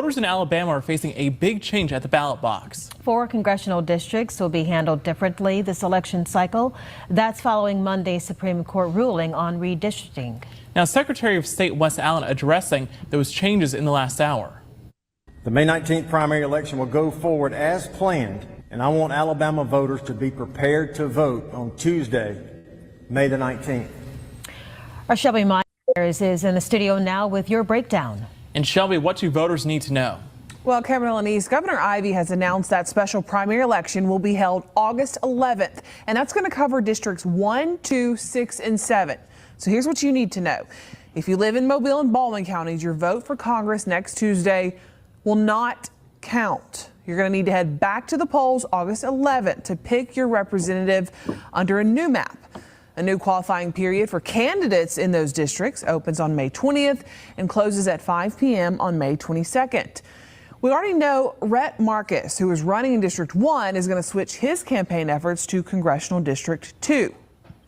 voters in Alabama are facing a big change at the ballot box. 4 congressional districts will be handled differently this election cycle. That's following Monday's Supreme Court ruling on redistricting. Now, Secretary of State Wes Allen addressing those changes in the last hour. The May 19th primary election will go forward as planned, and I want Alabama voters to be prepared to vote on Tuesday, May the 19th. Our Shelby Myers is in the studio now with your breakdown. And Shelby, what do voters need to know? Well, Cameron and East, Governor Ivey has announced that special primary election will be held August 11th, and that's going to cover districts 1, 2, 6, and 7. So here's what you need to know. If you live in Mobile and Baldwin counties, your vote for Congress next Tuesday will not count. You're going to need to head back to the polls August 11th to pick your representative under a new map. A new qualifying period for candidates in those districts opens on May 20th and closes at 5 p.m. on May 22nd. We already know Rhett Marcus, who is running in District 1, is going to switch his campaign efforts to Congressional District 2.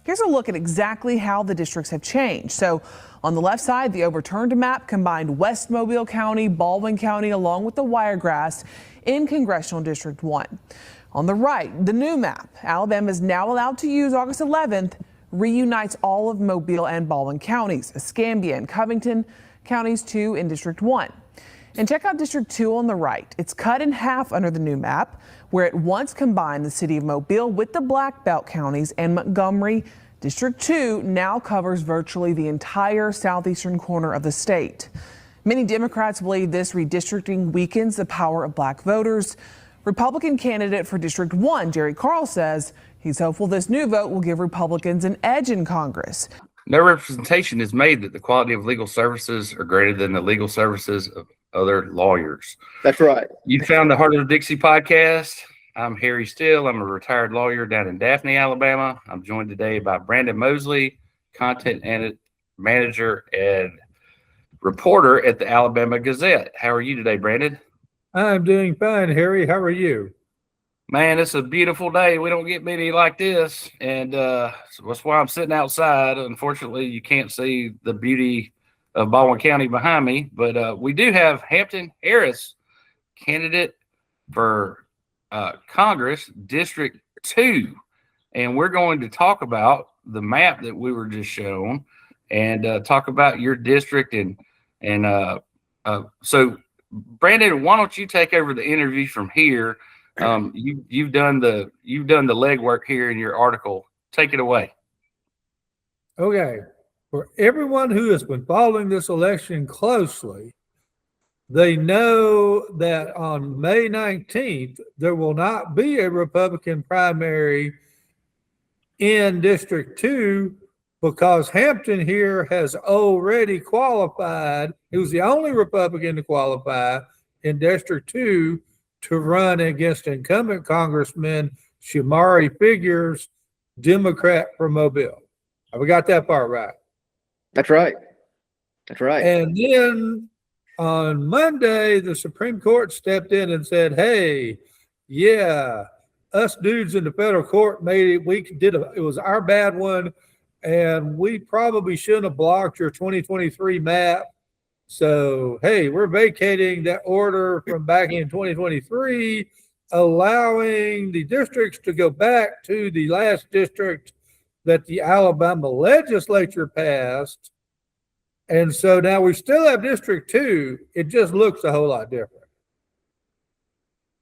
Here's a look at exactly how the districts have changed. So on the left side, the overturned map combined West Mobile County, Baldwin County, along with the Wiregrass in Congressional District 1. On the right, the new map, Alabama is now allowed to use August 11th, reunites all of Mobile and Baldwin counties, Escambia and Covington counties too in District 1. And check out District 2 on the right. It's cut in half under the new map, where it once combined the city of Mobile with the Black Belt counties and Montgomery. District 2 now covers virtually the entire southeastern corner of the state. Many Democrats believe this redistricting weakens the power of black voters. Republican candidate for District 1, Jerry Carl, says he's hopeful this new vote will give Republicans an edge in Congress. No representation is made that the quality of legal services are greater than the legal services of other lawyers. That's right. You found the Heart of Dixie podcast. I'm Harry Still. I'm a retired lawyer down in Daphne, Alabama. I'm joined today by Brandon Mosley, content and manager and reporter at the Alabama Gazette. How are you today, Brandon? I'm doing fine, Harry. How are you? Man, it's a beautiful day. We don't get many like this, and so that's why I'm sitting outside. Unfortunately, you can't see the beauty of Baldwin County behind me, but we do have Hampton Harris, candidate for Congress, District 2, and we're going to talk about the map that we were just shown and talk about your district and so Brandon, why don't you take over the interview from here? You've done the legwork here in your article. Take it away. Okay. For everyone who has been following this election closely, they know that on May 19th, there will not be a Republican primary in District 2 because Hampton here has already qualified. He was the only Republican to qualify in District 2 to run against incumbent Congressman Shamari Figures, Democrat from Mobile. Have we got that part right? That's right. That's right. And then on Monday, the Supreme Court stepped in and said, hey, yeah, us dudes in the federal court made it. It was our bad one. And we probably shouldn't have blocked your 2023 map. So, hey, we're vacating that order from back in 2023, allowing the districts to go back to the last district that the Alabama legislature passed. And so now we still have District 2. It just looks a whole lot different.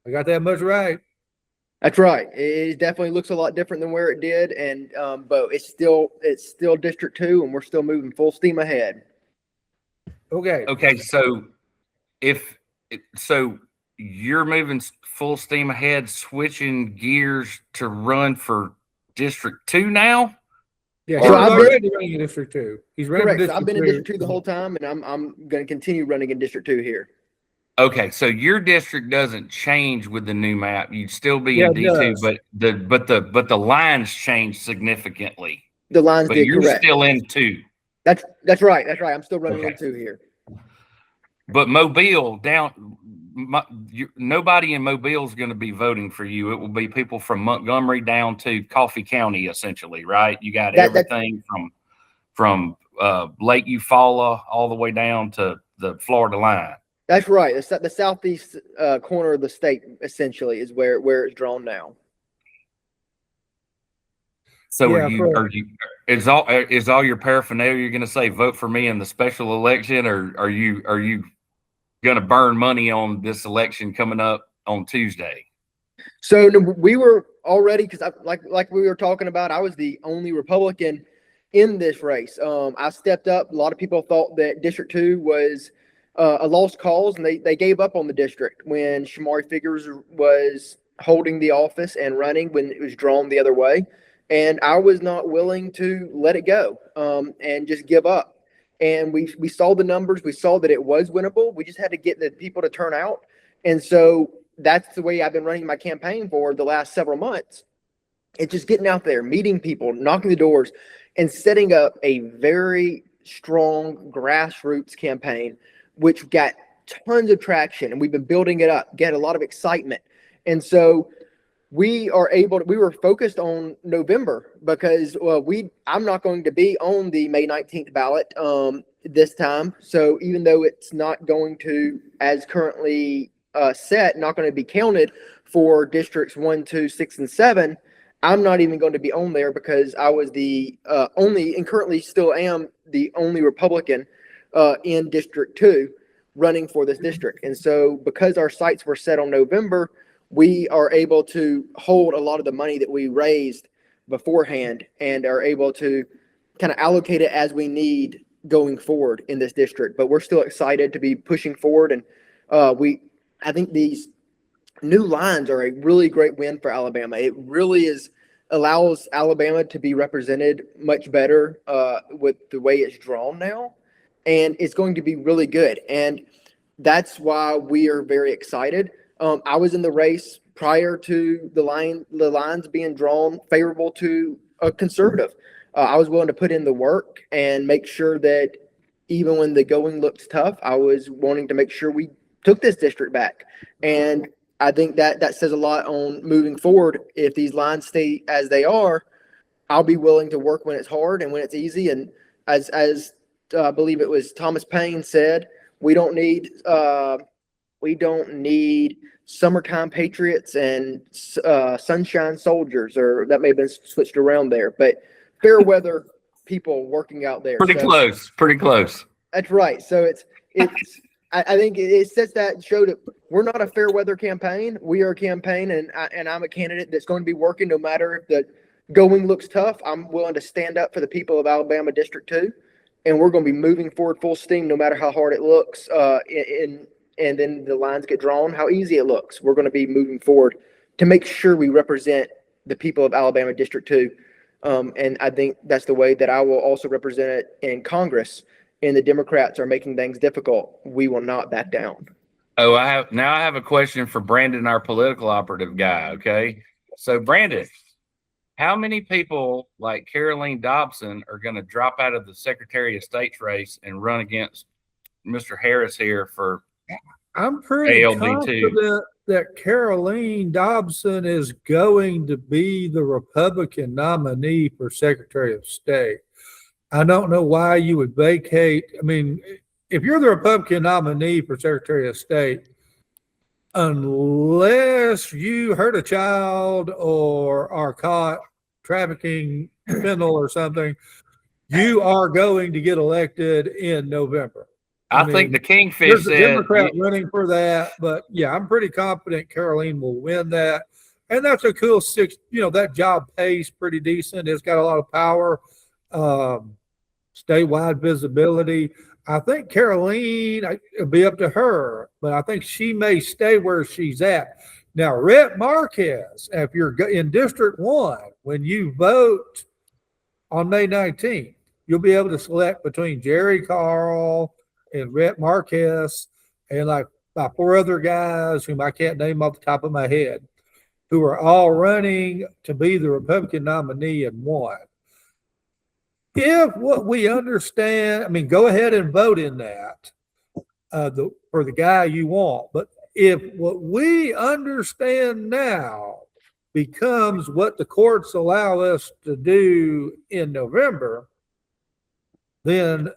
I got that much right? That's right. It definitely looks a lot different than where it did, and but it's still District 2, and we're still moving full steam ahead. Okay. Okay. So so you're moving full steam ahead, switching gears to run for District 2 now? Yeah, So he's I've already running in District 2. He's running Correct. District I've been 2. in District 2 the whole time, and I'm going to continue running in District 2 here. Okay, so your district doesn't change with the new map. You'd still be in it D2, does. but the lines changed significantly. The lines But did, you're correct. still in 2. That's right. That's right. I'm still running in 2 here. But Mobile nobody in Mobile is going to be voting for you. It will be people from Montgomery down to Coffee County, essentially, right? You got everything from Lake Eufaula all the way down to the Florida line. That's right. The southeast corner of the state essentially is where it's drawn now. So Yeah, is all your paraphernalia going to say vote for me in the special election, or are you going to burn money on this election coming up on Tuesday? So no, we were already, because like we were talking about, I was the only Republican in this race. I stepped up. A lot of people thought that District 2 was a lost cause, and they gave up on the district when Shamari Figures was holding the office and running when it was drawn the other way. And I was not willing to let it go and just give up. And we saw the numbers. We saw that it was winnable. We just had to get the people to turn out. And so that's the way I've been running my campaign for the last several months. It's just getting out there, meeting people, knocking the doors, and setting up a very strong grassroots campaign, which got tons of traction. And we've been building it up, get a lot of excitement. And so we were focused on November because I'm not going to be on the May 19th ballot this time. So even though it's not going to, as currently set, not going to be counted for districts 1, 2, 6, and 7, I'm not even going to be on there because I was the only, and currently still am, the only Republican in District 2 running for this district. And so because our sights were set on November, we are able to hold a lot of the money that we raised beforehand and are able to kind of allocate it as we need going forward in this district. But we're still excited to be pushing forward. And I think these new lines are a really great win for Alabama. It really allows Alabama to be represented much better with the way it's drawn now. And it's going to be really good. And that's why we are very excited. I was in the race prior to the lines being drawn favorable to a conservative. I was willing to put in the work and make sure that even when the going looks tough, I was wanting to make sure we took this district back. And I think that says a lot on moving forward. If these lines stay as they are, I'll be willing to work when it's hard and when it's easy. And as I believe it was Thomas Paine said, we don't need summertime patriots and sunshine soldiers, or that may have been switched around there, but fair weather people working out there. Pretty close. That's right. So I think it sets that show that we're not a fair weather campaign. We are a campaign, and I'm a candidate that's going to be working no matter if the going looks tough. I'm willing to stand up for the people of Alabama District 2, and we're going to be moving forward full steam no matter how hard it looks and then the lines get drawn, how easy it looks. We're going to be moving forward to make sure we represent the people of Alabama District 2. And I think that's the way that I will also represent it in Congress. And the Democrats are making things difficult. We will not back down. Oh, I have a question for Brandon, our political operative guy. Okay. So Brandon, how many people like Caroline Dobson are going to drop out of the Secretary of State's race and run against Mr. Harris here for I'm pretty ALD2? confident that Caroline Dobson is going to be the Republican nominee for Secretary of State. I don't know why you would vacate. I mean, if you're the Republican nominee for Secretary of State, unless you hurt a child or are caught trafficking fentanyl or something, you are going to get elected in November. I think the Kingfish there's a said Democrat running for that, but yeah, I'm pretty confident Caroline will win that. And that's a cool that job pays pretty decent. It's got a lot of power, statewide visibility. I think Caroline, it'll be up to her, but I think she may stay where she's at. Now, Rhett Marquez, if you're in District 1, when you vote on May 19th, you'll be able to select between Jerry Carl and Rhett Marquez and like 4 other guys whom I can't name off the top of my head, who are all running to be the Republican nominee in 1. If what we understand, go ahead and vote in that for the guy you want. But if what we understand now becomes what the courts allow us to do in November, then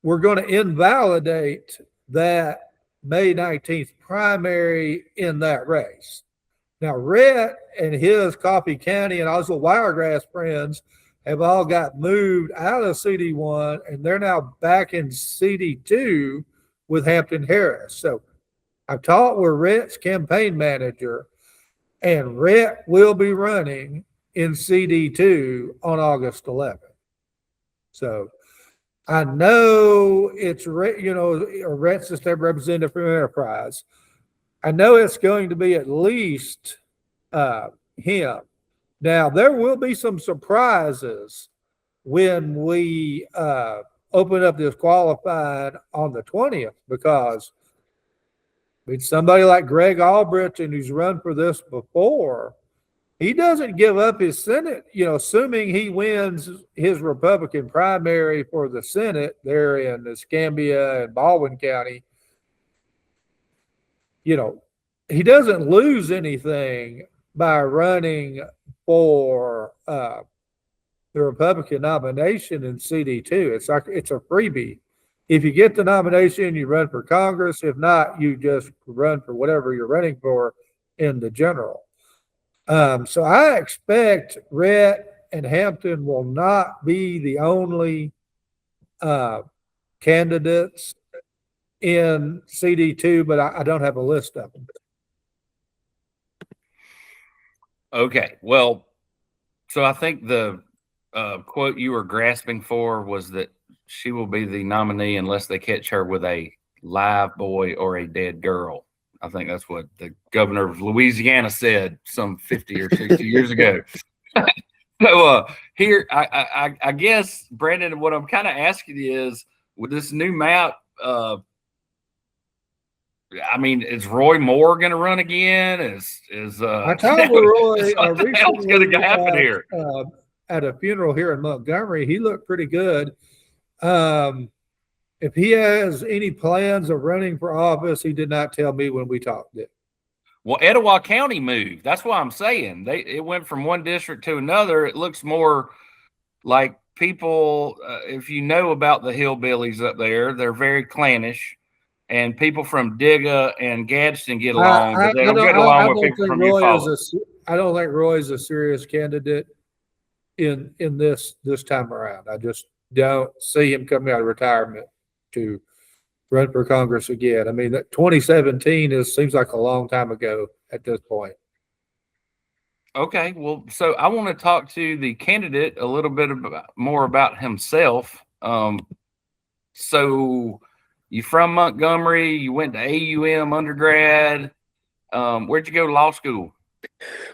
we're going to invalidate that May 19th primary in that race. Now, Rhett and his Coffee County and also Wiregrass friends have all got moved out of CD1, and they're now back in CD2 with Hampton Harris. So I've talked with Rhett's campaign manager, and Rhett will be running in CD2 on August 11th. So I know it's, Rhett's the state representative from Enterprise. I know it's going to be at least him. Now, there will be some surprises when we open up this qualified on the 20th, because somebody like Greg Albritton, who's run for this before, he doesn't give up his Senate, assuming he wins his Republican primary for the Senate there in Escambia and Baldwin County. He doesn't lose anything by running for the Republican nomination in CD2. It's a freebie. If you get the nomination, you run for Congress. If not, you just run for whatever you're running for in the general. So I expect Rhett and Hampton will not be the only candidates in CD2, but I don't have a list of them. Okay, well, so I think the quote you were grasping for was that she will be the nominee unless they catch her with a live boy or a dead girl. I think that's what the governor of Louisiana said some 50 or 60 years ago. So here, I guess, Brandon, what I'm kind of asking you is, with this new map, is Roy Moore going to run again? I talked with Roy what the hell's going to happen here? At a funeral here in Montgomery. He looked pretty good. If he has any plans of running for office, he did not tell me when we talked. Well, Etowah County moved. That's what I'm saying. It went from one district to another. It looks more like people, if you know about the hillbillies up there, they're very clannish. And people from Digga and Gadsden get along, but they don't get along with people from Eufaula. I don't think Roy's a serious candidate in this time around. I just don't see him coming out of retirement to run for Congress again. 2017 seems like a long time ago at this point. Okay, well, so I want to talk to the candidate a little bit more about himself. So you from Montgomery, you went to AUM undergrad. Where'd you go to law school?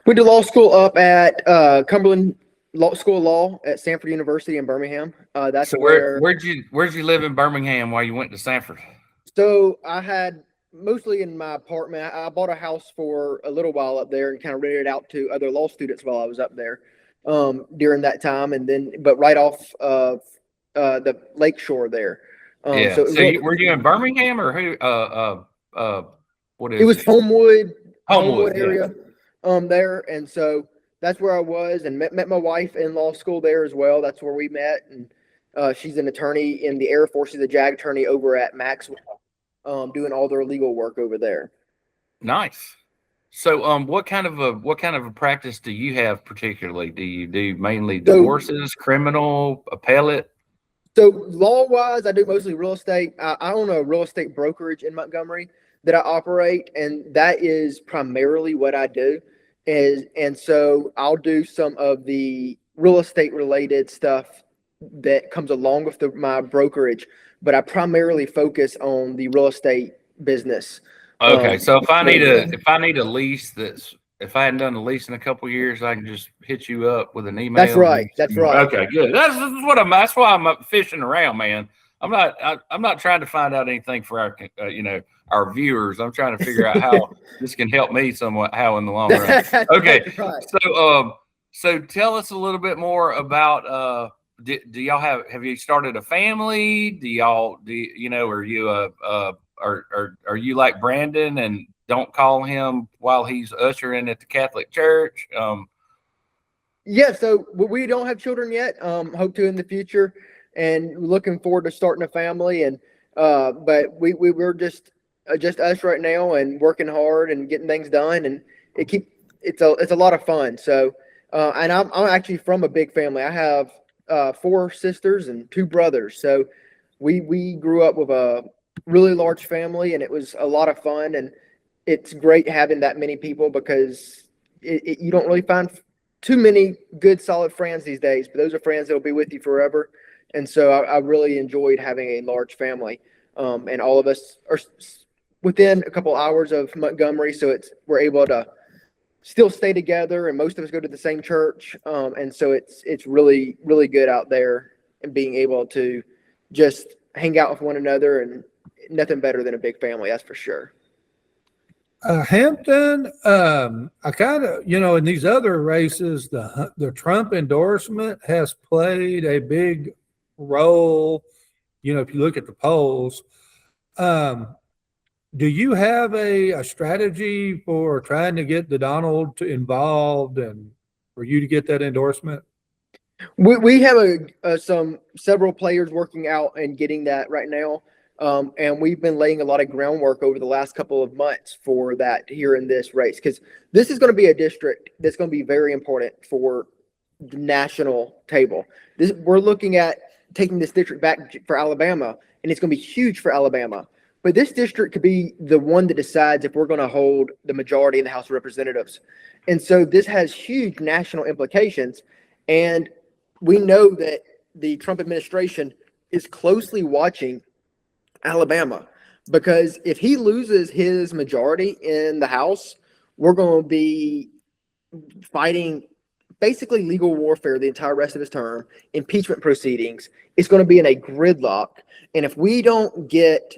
Went to law school up at Cumberland School of Law at Sanford University in Birmingham. That's so where'd you live in Birmingham while you went to Sanford? So I had mostly in my apartment. I bought a house for a little while up there and kind of rented it out to other law students while I was up there during that time. And then, but right off of the lake shore there. Yeah. So were you in Birmingham or who? What is it? It was Homewood area. There, and so that's where I was, and met my wife in law school there as well. That's where we met, and she's an attorney in the Air Force. She's a JAG attorney over at Maxwell, doing all their legal work over there. Nice. So, what kind of a practice do you have particularly? Do you do mainly divorces, criminal, appellate? So, law-wise, I do mostly real estate. I own a real estate brokerage in Montgomery that I operate, and that is primarily what I do. And so I'll do some of the real estate related stuff that comes along with my brokerage, but I primarily focus on the real estate business. Okay, so if I need a lease if I hadn't done a lease in a couple of years, I can just hit you up with an email. That's right. That's right. Okay, good. That's why I'm up fishing around, man. I'm not trying to find out anything for our viewers. I'm trying to figure out how this can help me somewhat, how in the long run. Okay. Right. So tell us a little bit more about, do y'all have you started a family? Are you like Brandon and don't call him while he's ushering at the Catholic Church? Yeah. So we don't have children yet. Hope to in the future. And looking forward to starting a family, and but we're just just us right now and working hard and getting things done, and it's a lot of fun. So, and I'm actually from a big family. I have 4 sisters and 2 brothers. So we grew up with a really large family, and it was a lot of fun. And it's great having that many people because you don't really find too many good, solid friends these days. But those are friends that will be with you forever. And so I really enjoyed having a large family. And all of us are within a couple hours of Montgomery, so we're able to still stay together, and most of us go to the same church. And so it's really, really good out there and being able to just hang out with one another, and nothing better than a big family, that's for sure. Hampton, I kind of, in these other races, the Trump endorsement has played a big role. If you look at the polls, do you have a strategy for trying to get the Donald involved and for you to get that endorsement? We have several players working out and getting that right now. And we've been laying a lot of groundwork over the last couple of months for that here in this race, because this is going to be a district that's going to be very important for the national table. We're looking at taking this district back for Alabama, and it's going to be huge for Alabama. But this district could be the one that decides if we're going to hold the majority in the House of Representatives. And so this has huge national implications. And we know that the Trump administration is closely watching Alabama, because if he loses his majority in the House, we're going to be fighting basically legal warfare the entire rest of his term, impeachment proceedings. It's going to be in a gridlock. And if we don't get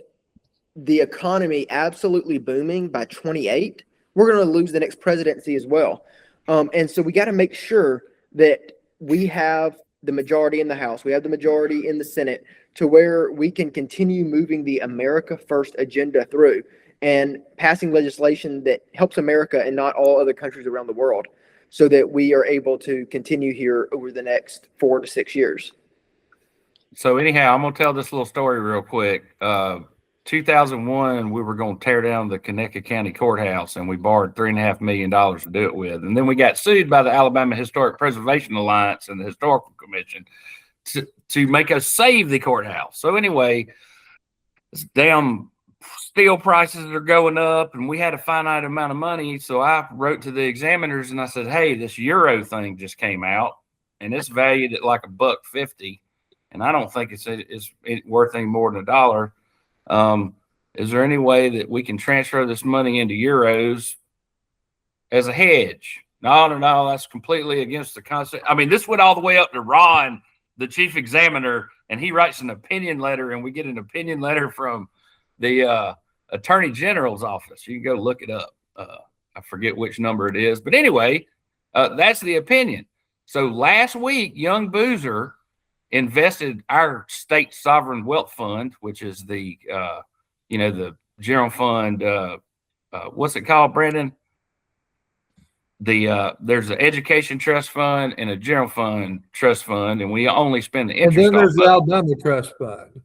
the economy absolutely booming by 28, we're going to lose the next presidency as well. And so we got to make sure that we have the majority in the House, we have the majority in the Senate, to where we can continue moving the America First agenda through and passing legislation that helps America and not all other countries around the world, so that we are able to continue here over the next 4 to 6 years. So anyhow, I'm going to tell this little story real quick. 2001, we were going to tear down the Connecticut County Courthouse, and we borrowed $3.5 million to do it with. And then we got sued by the Alabama Historic Preservation Alliance and the Historical Commission to make us save the courthouse. So anyway, this damn steel prices are going up, and we had a finite amount of money. So I wrote to the examiners and I said, hey, this euro thing just came out, and it's valued at like $1.50, and I don't think it's worth any more than $1. Is there any way that we can transfer this money into euros as a hedge? No, that's completely against the concept. I mean, this went all the way up to Ron, the chief examiner, and he writes an opinion letter, and we get an opinion letter from the attorney general's office. You can go look it up. I forget which number it is, but anyway, that's the opinion. So last week, Young Boozer invested our state sovereign wealth fund, which is the the general fund. What's it called, Brandon? There's an education trust fund and a general fund trust fund, and we only spend the interest. And then there's the Alabama Trust Fund.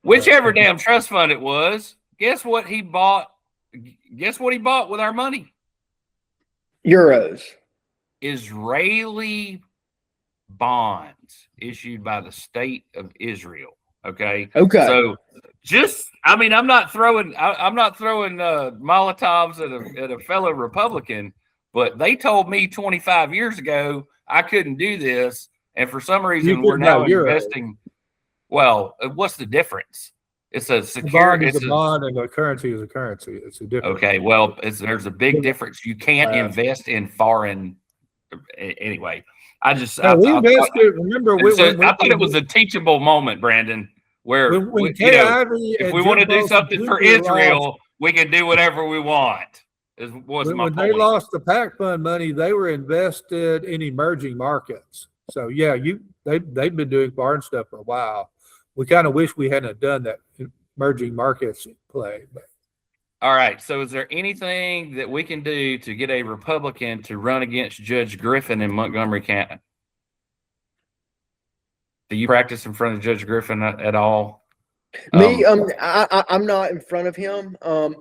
Whichever damn trust fund it was, guess what he bought? Guess what he bought with our money? Euros. Israeli bonds issued by the state of Israel. Okay. So I'm not throwing Molotovs at a fellow Republican, but they told me 25 years ago I couldn't do this, and for some reason we're now investing. Well, what's the difference? It's a secure. It's a bond, and a currency is a currency. It's a difference. Okay. Well, there's a big difference. You can't invest in foreign. Anyway, I thought it was a teachable moment, Brandon, where if we want to do something for Israel, we can do whatever we want. When they lost the PAC fund money, they were invested in emerging markets. So yeah, they've been doing foreign stuff for a while. We kind of wish we hadn't done that emerging markets play. But. All right. So is there anything that we can do to get a Republican to run against Judge Griffin in Montgomery County? Do you practice in front of Judge Griffin at all? Me, I'm not in front of him, and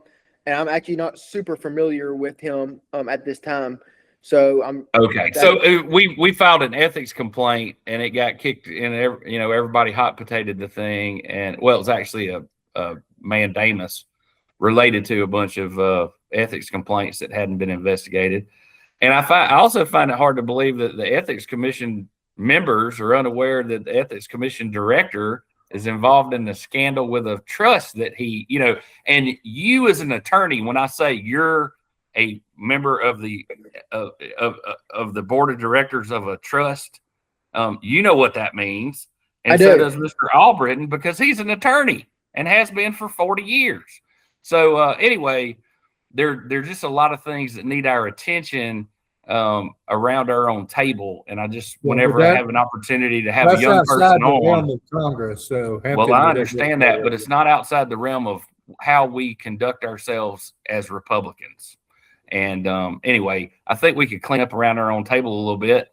I'm actually not super familiar with him at this time. So I'm Okay, so we filed an ethics complaint, and it got kicked in. Everybody hot potatoed the thing, and well, it was actually a mandamus related to a bunch of ethics complaints that hadn't been investigated. And I also find it hard to believe that the ethics commission members are unaware that the ethics commission director is involved in the scandal with a trust that he, and you as an attorney, when I say you're a member of the of the board of directors of a trust, you know what that means, and so does Mr. Albritton, because he's an attorney and has been for 40 years. So anyway, there's just a lot of things that need our attention around our own table, and I just whenever I have an opportunity to have a young person on Congress, so well, I understand that, but it's not outside the realm of how we conduct ourselves as Republicans. And anyway, I think we could clean up around our own table a little bit.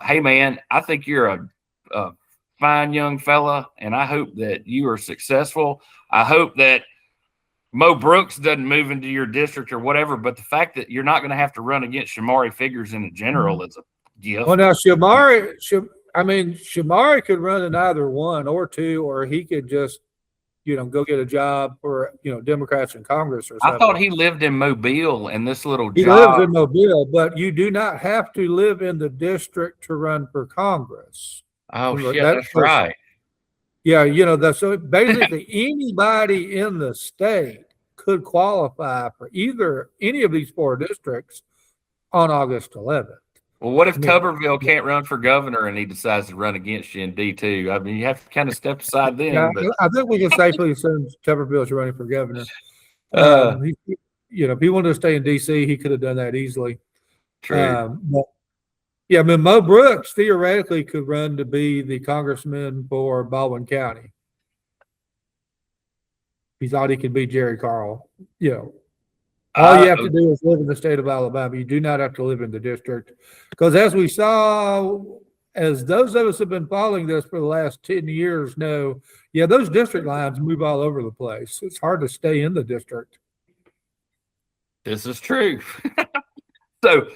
Hey, man, I think you're a fine young fella, and I hope that you are successful. I hope that Mo Brooks doesn't move into your district or whatever, but the fact that you're not going to have to run against Shamari Figures in a general is a gift. Well, now Shamari could run in either one or two, or he could just go get a job for, Democrats in Congress or something. I thought he lived in Mobile, and this little he job. lives in Mobile, but you do not have to live in the district to run for Congress. Oh, shit, that's right. Yeah, so basically anybody in the state could qualify for any of these 4 districts on August 11th. Well, what if Tuberville can't run for governor and he decides to run against you in D2? I mean, you have to kind of step aside then. Yeah, but I think we can safely assume Tuberville is running for governor. If he wanted to stay in D.C., he could have done that easily. True. Mo Brooks theoretically could run to be the congressman for Baldwin County. He thought he could beat Jerry Carl. All you have to do is live in the state of Alabama. You do not have to live in the district. Because as we saw, as those of us have been following this for the last 10 years know, those district lines move all over the place. It's hard to stay in the district. This is true. So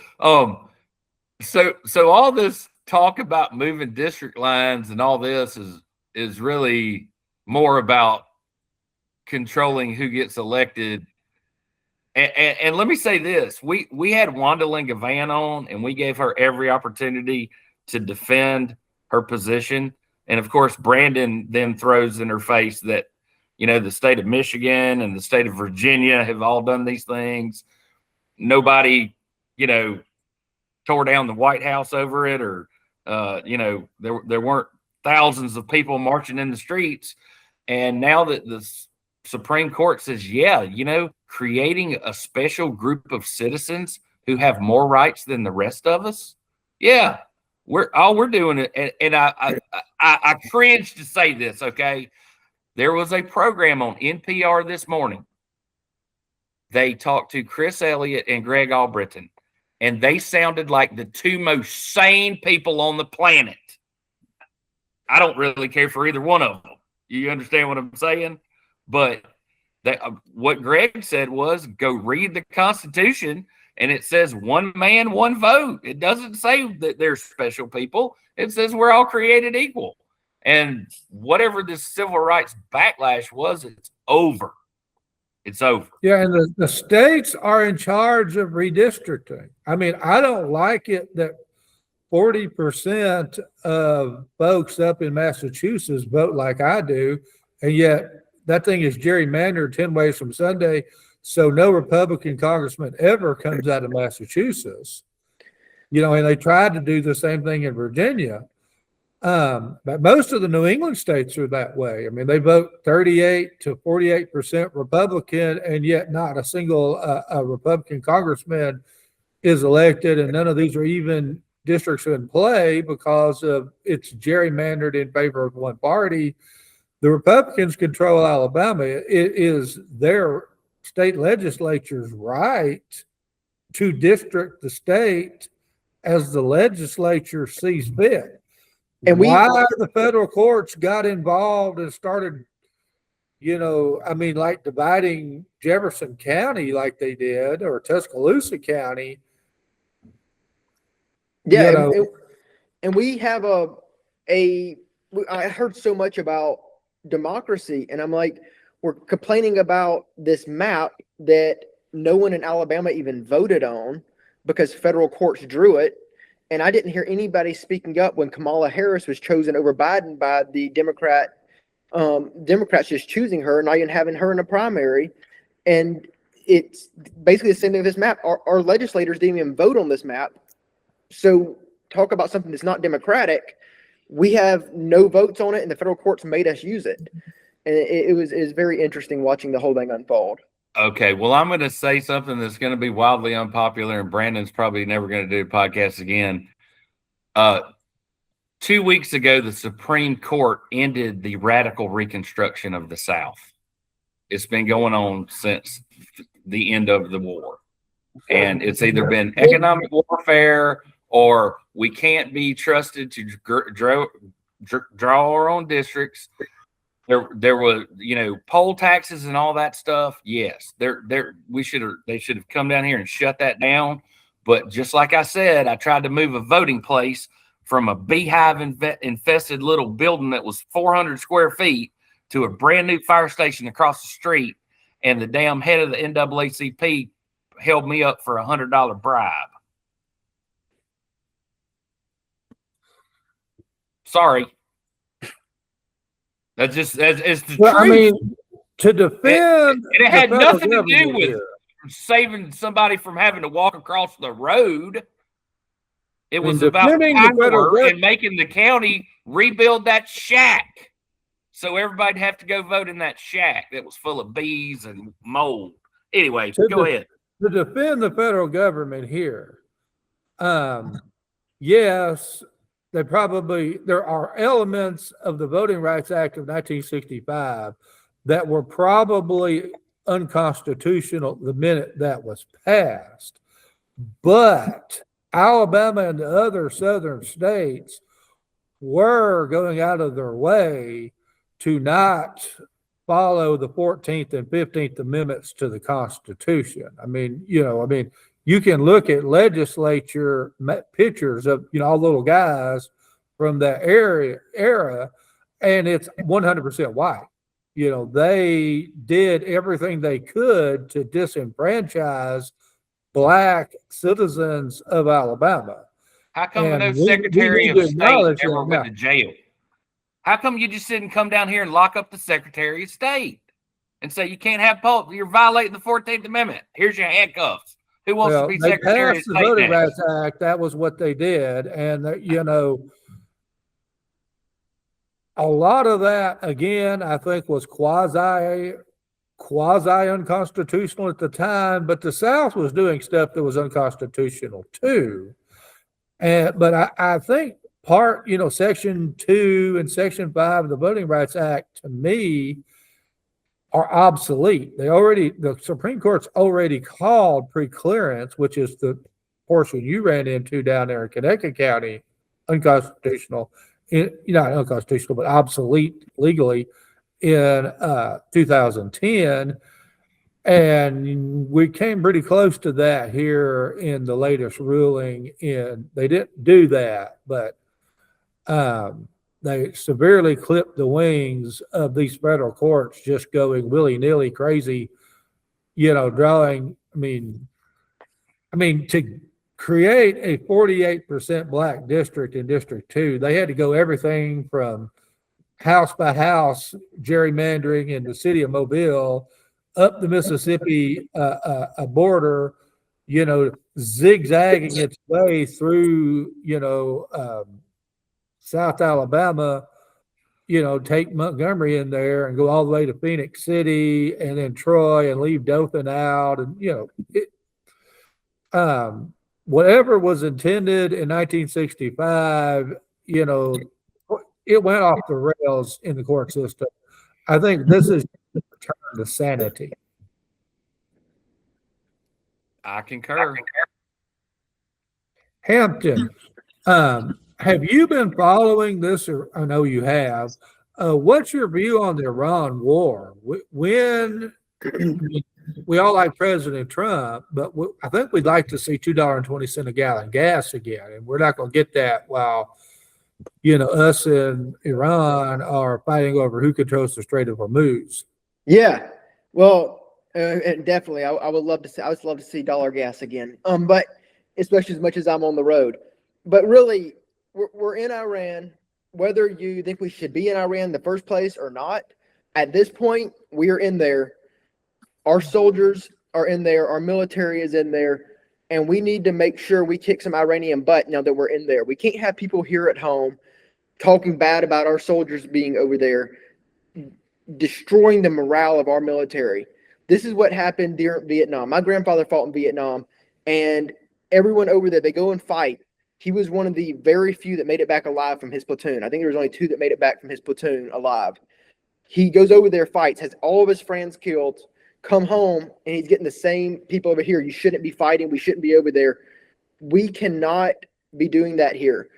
all this talk about moving district lines and all this is really more about controlling who gets elected. And let me say this: we had Wanda Lingavan on, and we gave her every opportunity to defend her position. And of course, Brandon then throws in her face that the state of Michigan and the state of Virginia have all done these things. Nobody, tore down the White House over it, or there weren't thousands of people marching in the streets. And now that the Supreme Court says, creating a special group of citizens who have more rights than the rest of us, we're doing it. And I cringe to say this. Okay, there was a program on NPR this morning. They talked to Chris Elliott and Greg Albritton, and they sounded like the 2 most sane people on the planet. I don't really care for either one of them. You understand what I'm saying? But what Greg said was, go read the Constitution, and it says 1 man, 1 vote. It doesn't say that they're special people. It says we're all created equal. And whatever this civil rights backlash was, it's over. It's over. Yeah, and the states are in charge of redistricting. I mean, I don't like it that 40% of folks up in Massachusetts vote like I do, and yet that thing is gerrymandered 10 ways from Sunday, so no Republican congressman ever comes out of Massachusetts. And they tried to do the same thing in Virginia. But most of the New England states are that way. I mean, they vote 38 to 48% Republican, and yet not a single Republican congressman is elected, and none of these are even districts in play because of it's gerrymandered in favor of one party. The Republicans control Alabama. It is their state legislature's right to district the state as the legislature sees fit. And why the federal courts got involved and started I mean, like dividing Jefferson County like they did, or Tuscaloosa County. Yeah, You know, and we have I heard so much about democracy, and I'm like, we're complaining about this map that no one in Alabama even voted on because federal courts drew it. And I didn't hear anybody speaking up when Kamala Harris was chosen over Biden by the Democrats just choosing her, not even having her in a primary. And it's basically the same thing with this map. Our legislators didn't even vote on this map. So talk about something that's not democratic. We have no votes on it, and the federal courts made us use it. And it was very interesting watching the whole thing unfold. Okay, well, I'm going to say something that's going to be wildly unpopular, and Brandon's probably never going to do a podcast again. 2 weeks ago, the Supreme Court ended the radical reconstruction of the South. It's been going on since the end of the war. And it's either been economic warfare or we can't be trusted to draw our own districts. There was, poll taxes and all that stuff. Yes, they should have come down here and shut that down. But just like I said, I tried to move a voting place from a beehive infested little building that was 400 square feet to a brand new fire station across the street. And the damn head of the NAACP held me up for $100 bribe. Sorry. That's the truth. I mean, to defend it had the federal nothing to do government with here. saving somebody from having to walk across the road. It was about defending the federal power and making the county rebuild that shack. So everybody'd have to go vote in that shack that was full of bees and mold. Anyway, go ahead. To defend the federal government here, yes, there are elements of the Voting Rights Act of 1965 that were probably unconstitutional the minute that was passed. But Alabama and the other southern states were going out of their way to not follow the 14th and 15th Amendments to the Constitution. I mean, you can look at legislature pictures of, all little guys from that era, and it's 100% white. They did everything they could to disenfranchise Black citizens of Alabama. How come no Secretary of State ever went to jail? How come you just didn't come down here and lock up the Secretary of State and say you can't have polls? You're violating the 14th Amendment. Here's your handcuffs. Who wants to be Secretary of State? They passed the Voting Rights Act. That was what they did. And, a lot of that, again, I think was quasi unconstitutional at the time, but the South was doing stuff that was unconstitutional too. But I think Section 2 and Section 5 of the Voting Rights Act, to me, are obsolete. The Supreme Court's already called preclearance, which is the portion you ran into down there in Connecticut County, unconstitutional, not unconstitutional, but obsolete legally in 2010. And we came pretty close to that here in the latest ruling. They didn't do that, but they severely clipped the wings of these federal courts just going willy-nilly crazy, drawing. I mean, to create a 48% Black district in District 2, they had to go everything from house by house gerrymandering in the city of Mobile up the Mississippi border, zigzagging its way through, South Alabama, take Montgomery in there and go all the way to Phoenix City and then Troy and leave Dothan out. And, whatever was intended in 1965, it went off the rails in the court system. I think this is a return to sanity. I concur. Hampton, have you been following this, or I know you have, What's your view on the Iran war? When we all like President Trump, but I think we'd like to see $2.20 a gallon gas again, and we're not going to get that while us and Iran are fighting over who controls the Strait of Hormuz. Yeah, well, and definitely, I would love to see. I would love to see dollar gas again. But especially as much as I'm on the road. But really, we're in Iran. Whether you think we should be in Iran in the first place or not, at this point, we are in there. Our soldiers are in there. Our military is in there. And we need to make sure we kick some Iranian butt now that we're in there. We can't have people here at home talking bad about our soldiers being over there, destroying the morale of our military. This is what happened during Vietnam. My grandfather fought in Vietnam, and everyone over there, they go and fight. He was one of the very few that made it back alive from his platoon. I think there was only 2 that made it back from his platoon alive. He goes over there, fights, has all of his friends killed, come home, and he's getting the same people over here. You shouldn't be fighting. We shouldn't be over there. We cannot be doing that here.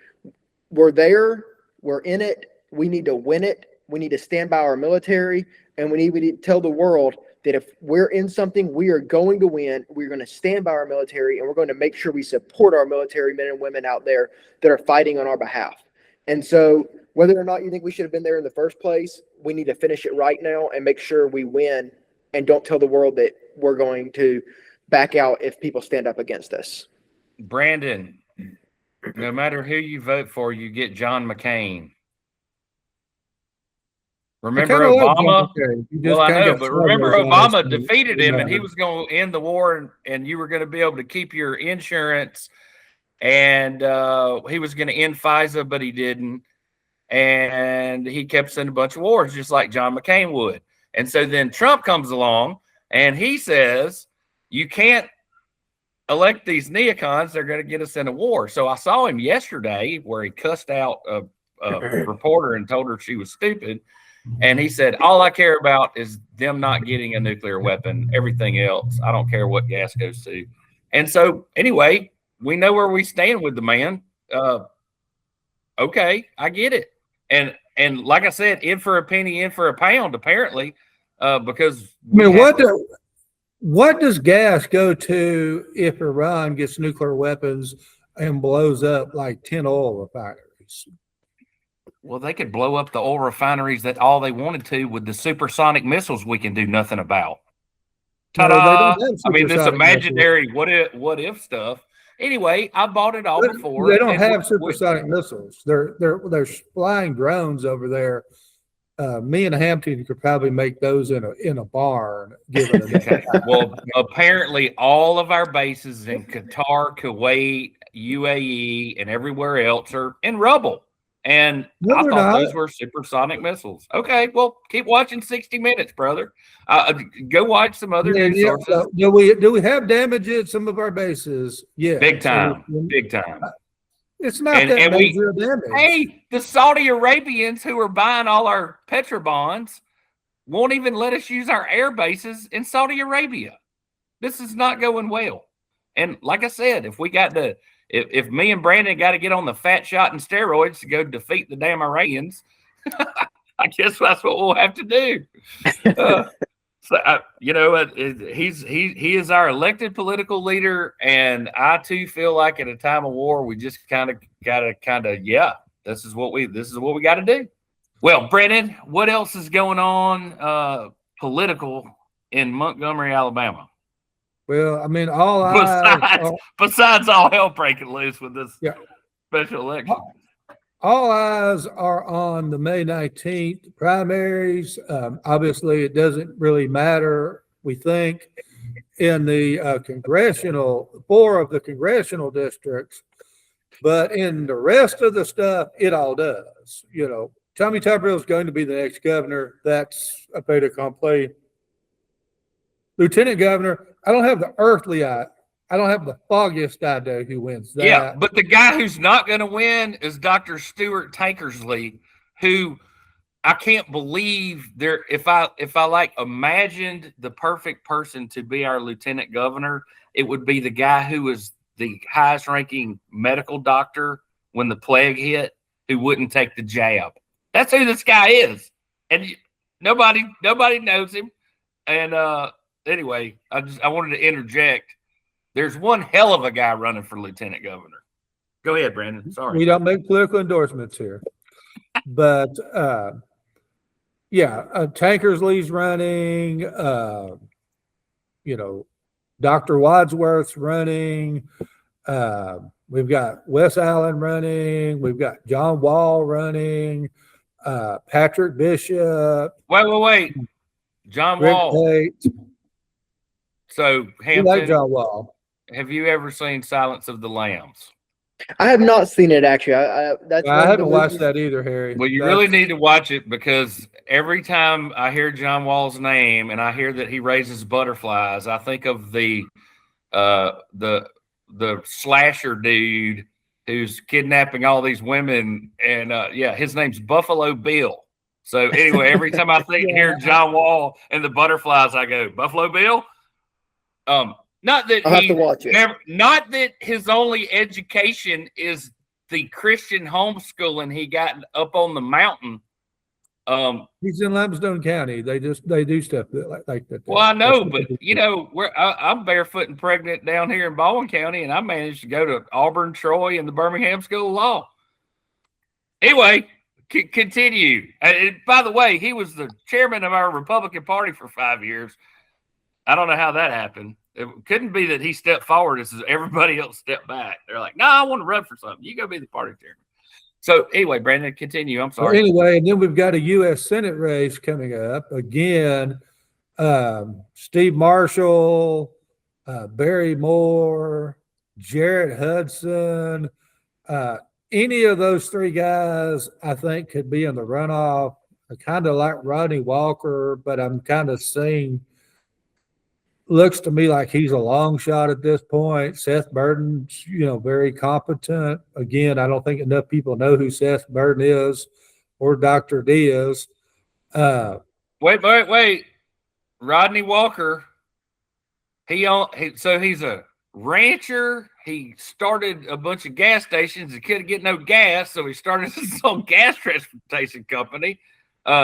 We're there. We're in it. We need to win it. We need to stand by our military, and we need to tell the world that if we're in something, we are going to win. We're going to stand by our military, and we're going to make sure we support our military men and women out there that are fighting on our behalf. And so whether or not you think we should have been there in the first place, we need to finish it right now and make sure we win, and don't tell the world that we're going to back out if people stand up against us. Brandon, no matter who you vote for, you get John McCain. Remember Obama? Well, I know, but remember Obama defeated him, and he was going to end the war, and you were going to be able to keep your insurance, and he was going to end FISA, but he didn't, and he kept sending a bunch of wars, just like John McCain would. And so then Trump comes along, and he says, you can't elect these neocons, they're going to get us in a war. So I saw him yesterday where he cussed out a reporter and told her she was stupid. And he said, all I care about is them not getting a nuclear weapon. Everything else, I don't care what gas goes to. And so, anyway, we know where we stand with the man. Okay, I get it. And like I said, in for a penny, in for a pound, apparently, because what does gas go to if Iran gets nuclear weapons and blows up like 10 oil refineries? Well, they could blow up the oil refineries that all they wanted to with the supersonic missiles we can do nothing about. Ta-da! I mean, this imaginary what if stuff. Anyway, I bought it all before. They don't have supersonic missiles. They're flying drones over there. Me and Hampton could probably make those in a barn. Okay. Well, apparently all of our bases in Qatar, Kuwait, UAE, and everywhere else are in rubble. And I thought those were supersonic missiles. Okay, well, keep watching 60 Minutes, brother. Go watch some other news sources. Do we have damage at some of our bases? Yeah, big time, big time. It's not that major damage. Hey, the Saudi Arabians who are buying all our petrobonds won't even let us use our air bases in Saudi Arabia. This is not going well. And like I said, if me and Brandon got to get on the fat shot and steroids to go defeat the damn Iranians, I guess that's what we'll have to do. He is our elected political leader, and I too feel like at a time of war, we just this is what we got to do. Well, Brandon, what else is going on political in Montgomery, Alabama? Well, I mean, besides all hell breaking loose with this special election. All eyes are on the May 19th primaries. Obviously, it doesn't really matter, we think, in the 4 of the congressional districts, but in the rest of the stuff, it all does. Tommy Tuberville is going to be the next governor. That's a fait accompli. Lieutenant governor, I don't have the foggiest idea who wins that. Yeah, but the guy who's not going to win is Dr. Stuart Tankersley, who I can't believe if I imagined the perfect person to be our lieutenant governor, it would be the guy who was the highest ranking medical doctor when the plague hit, who wouldn't take the jab. That's who this guy is, and nobody knows him. And anyway, I wanted to interject. There's one hell of a guy running for lieutenant governor. Go ahead, Brandon. Sorry, We don't make political endorsements here, but Tankersley's running. Dr. Wadsworth's running. We've got Wes Allen running. We've got John Wall running. Patrick Bishop. Wait. John Rick Wall. Tate. So You Hampton, like John Wall? have you ever seen Silence of the Lambs? I have not seen it actually. That's I one of the haven't watched movies- that either, Harry. Well, you really need to watch it, because every time I hear John Wall's name and I hear that he raises butterflies, I think of the slasher dude who's kidnapping all these women, and his name's Buffalo Bill. So anyway, every time I hear John Wall and the butterflies, I go, Buffalo Bill. Not that I'll have to watch it. Not that his only education is the Christian homeschooling he got up on the mountain. He's in Limestone County. They do stuff like that. Well, I know, but I'm barefoot and pregnant down here in Baldwin County, and I managed to go to Auburn, Troy, and the Birmingham School of Law. Anyway, continue. And by the way, he was the chairman of our Republican Party for 5 years. I don't know how that happened. It couldn't be that he stepped forward as everybody else stepped back. They're like, no, I want to run for something. You go be the party chairman. So anyway, Brandon, continue. I'm sorry. Well, anyway, and then we've got a U.S. Senate race coming up again. Steve Marshall, Barry Moore, Jared Hudson. Any of those three guys, I think, could be in the runoff. I kind of like Rodney Walker, but I'm kind of seeing. Looks to me like he's a long shot at this point. Seth Burton's, very competent. Again, I don't think enough people know who Seth Burton is or Dr. Diaz. Wait. Rodney Walker. So he's a rancher. He started a bunch of gas stations. He couldn't get no gas, so he started his own gas transportation company.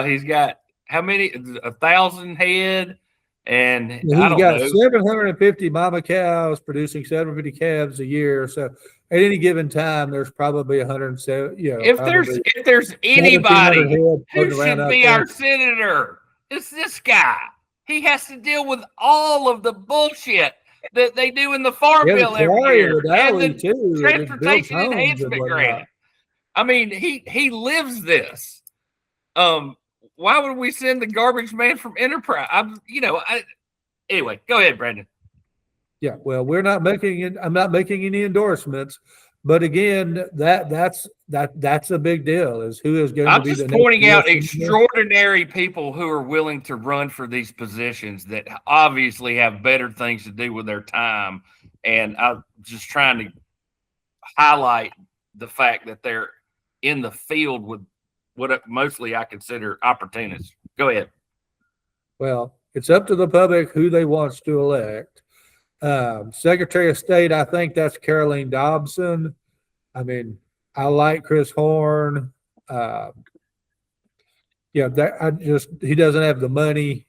He's got how many? 1,000 head. And he's got 750 mama cows producing 750 calves a year. So at any given time, there's probably 107. If there's anybody who should be our senator, it's this guy. He has to deal with all of the bullshit that they do in the farm bill every year, and the transportation enhancement grant. I mean, he lives this. Why would we send the garbage man from Enterprise? Anyway, go ahead, Brandon. Yeah, well, I'm not making any endorsements, but again, that's a big deal. Is who is going to be the next. I'm just pointing out extraordinary people who are willing to run for these positions that obviously have better things to do with their time, and I'm just trying to highlight the fact that they're in the field with what mostly I consider opportunists. Go ahead. Well, it's up to the public who they want to elect. Secretary of State, I think that's Caroline Dobson. I mean, I like Chris Horn. He doesn't have the money.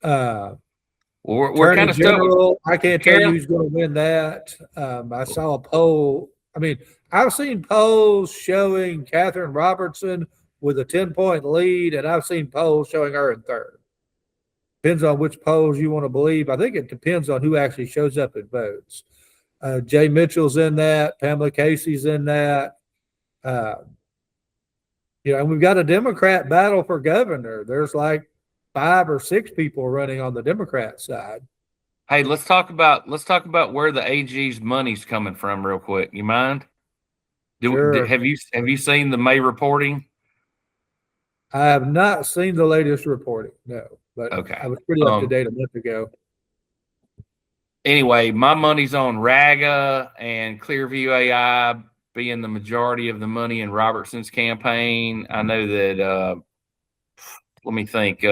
We're kind of general. I can't tell you who's going to win that. I saw a poll. I mean, I've seen polls showing Catherine Robertson with a 10-point lead, and I've seen polls showing her in third. Depends on which polls you want to believe. I think it depends on who actually shows up and votes. Jay Mitchell's in that. Pamela Casey's in that. And we've got a Democrat battle for governor. There's like 5 or 6 people running on the Democrat side. Hey, let's talk about where the AG's money's coming from real quick. You mind? Sure. Have you seen the May reporting? I have not seen the latest reporting, no, but okay. I was pretty up to date a month ago. Anyway, my money's on RAGA and Clearview AI being the majority of the money in Robertson's campaign. I know that, let me think,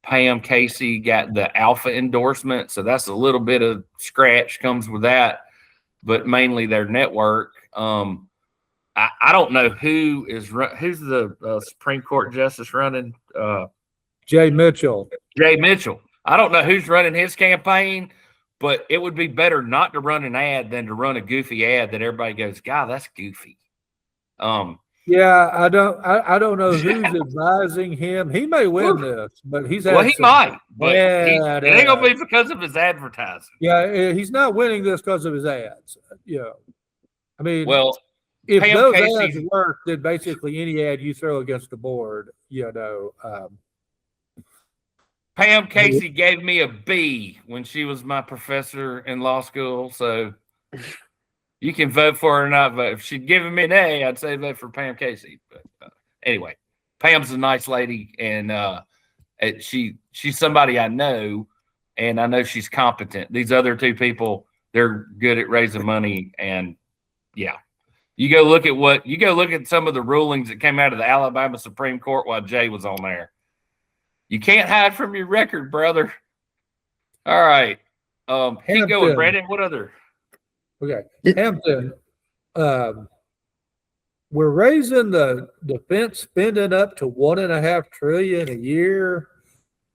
Pam Casey got the Alpha endorsement, so that's a little bit of scratch comes with that, but mainly their network. I don't know who's the Supreme Court justice running. Jay Mitchell. Jay Mitchell. I don't know who's running his campaign, but it would be better not to run an ad than to run a goofy ad that everybody goes, God, that's goofy. Yeah, I don't know who's advising him. He may win this, but he's had he some might, but bad it ain't gonna be ads. because of his advertising. Yeah, he's not winning this because of his ads. I mean, Well, if Pam those Casey- ads work, then basically any ad you throw against the board, Pam Casey gave me a B when she was my professor in law school, so you can vote for her or not vote. If she'd given me an A, I'd say vote for Pam Casey. But anyway, Pam's a nice lady, and she's somebody I know, and I know she's competent. These other two people, they're good at raising money, and yeah. You go look at some of the rulings that came out of the Alabama Supreme Court while Jay was on there. You can't hide from your record, brother. All right. Keep going, Brandon. What other? Okay. Hampton, we're raising the defense spending up to $1.5 trillion a year.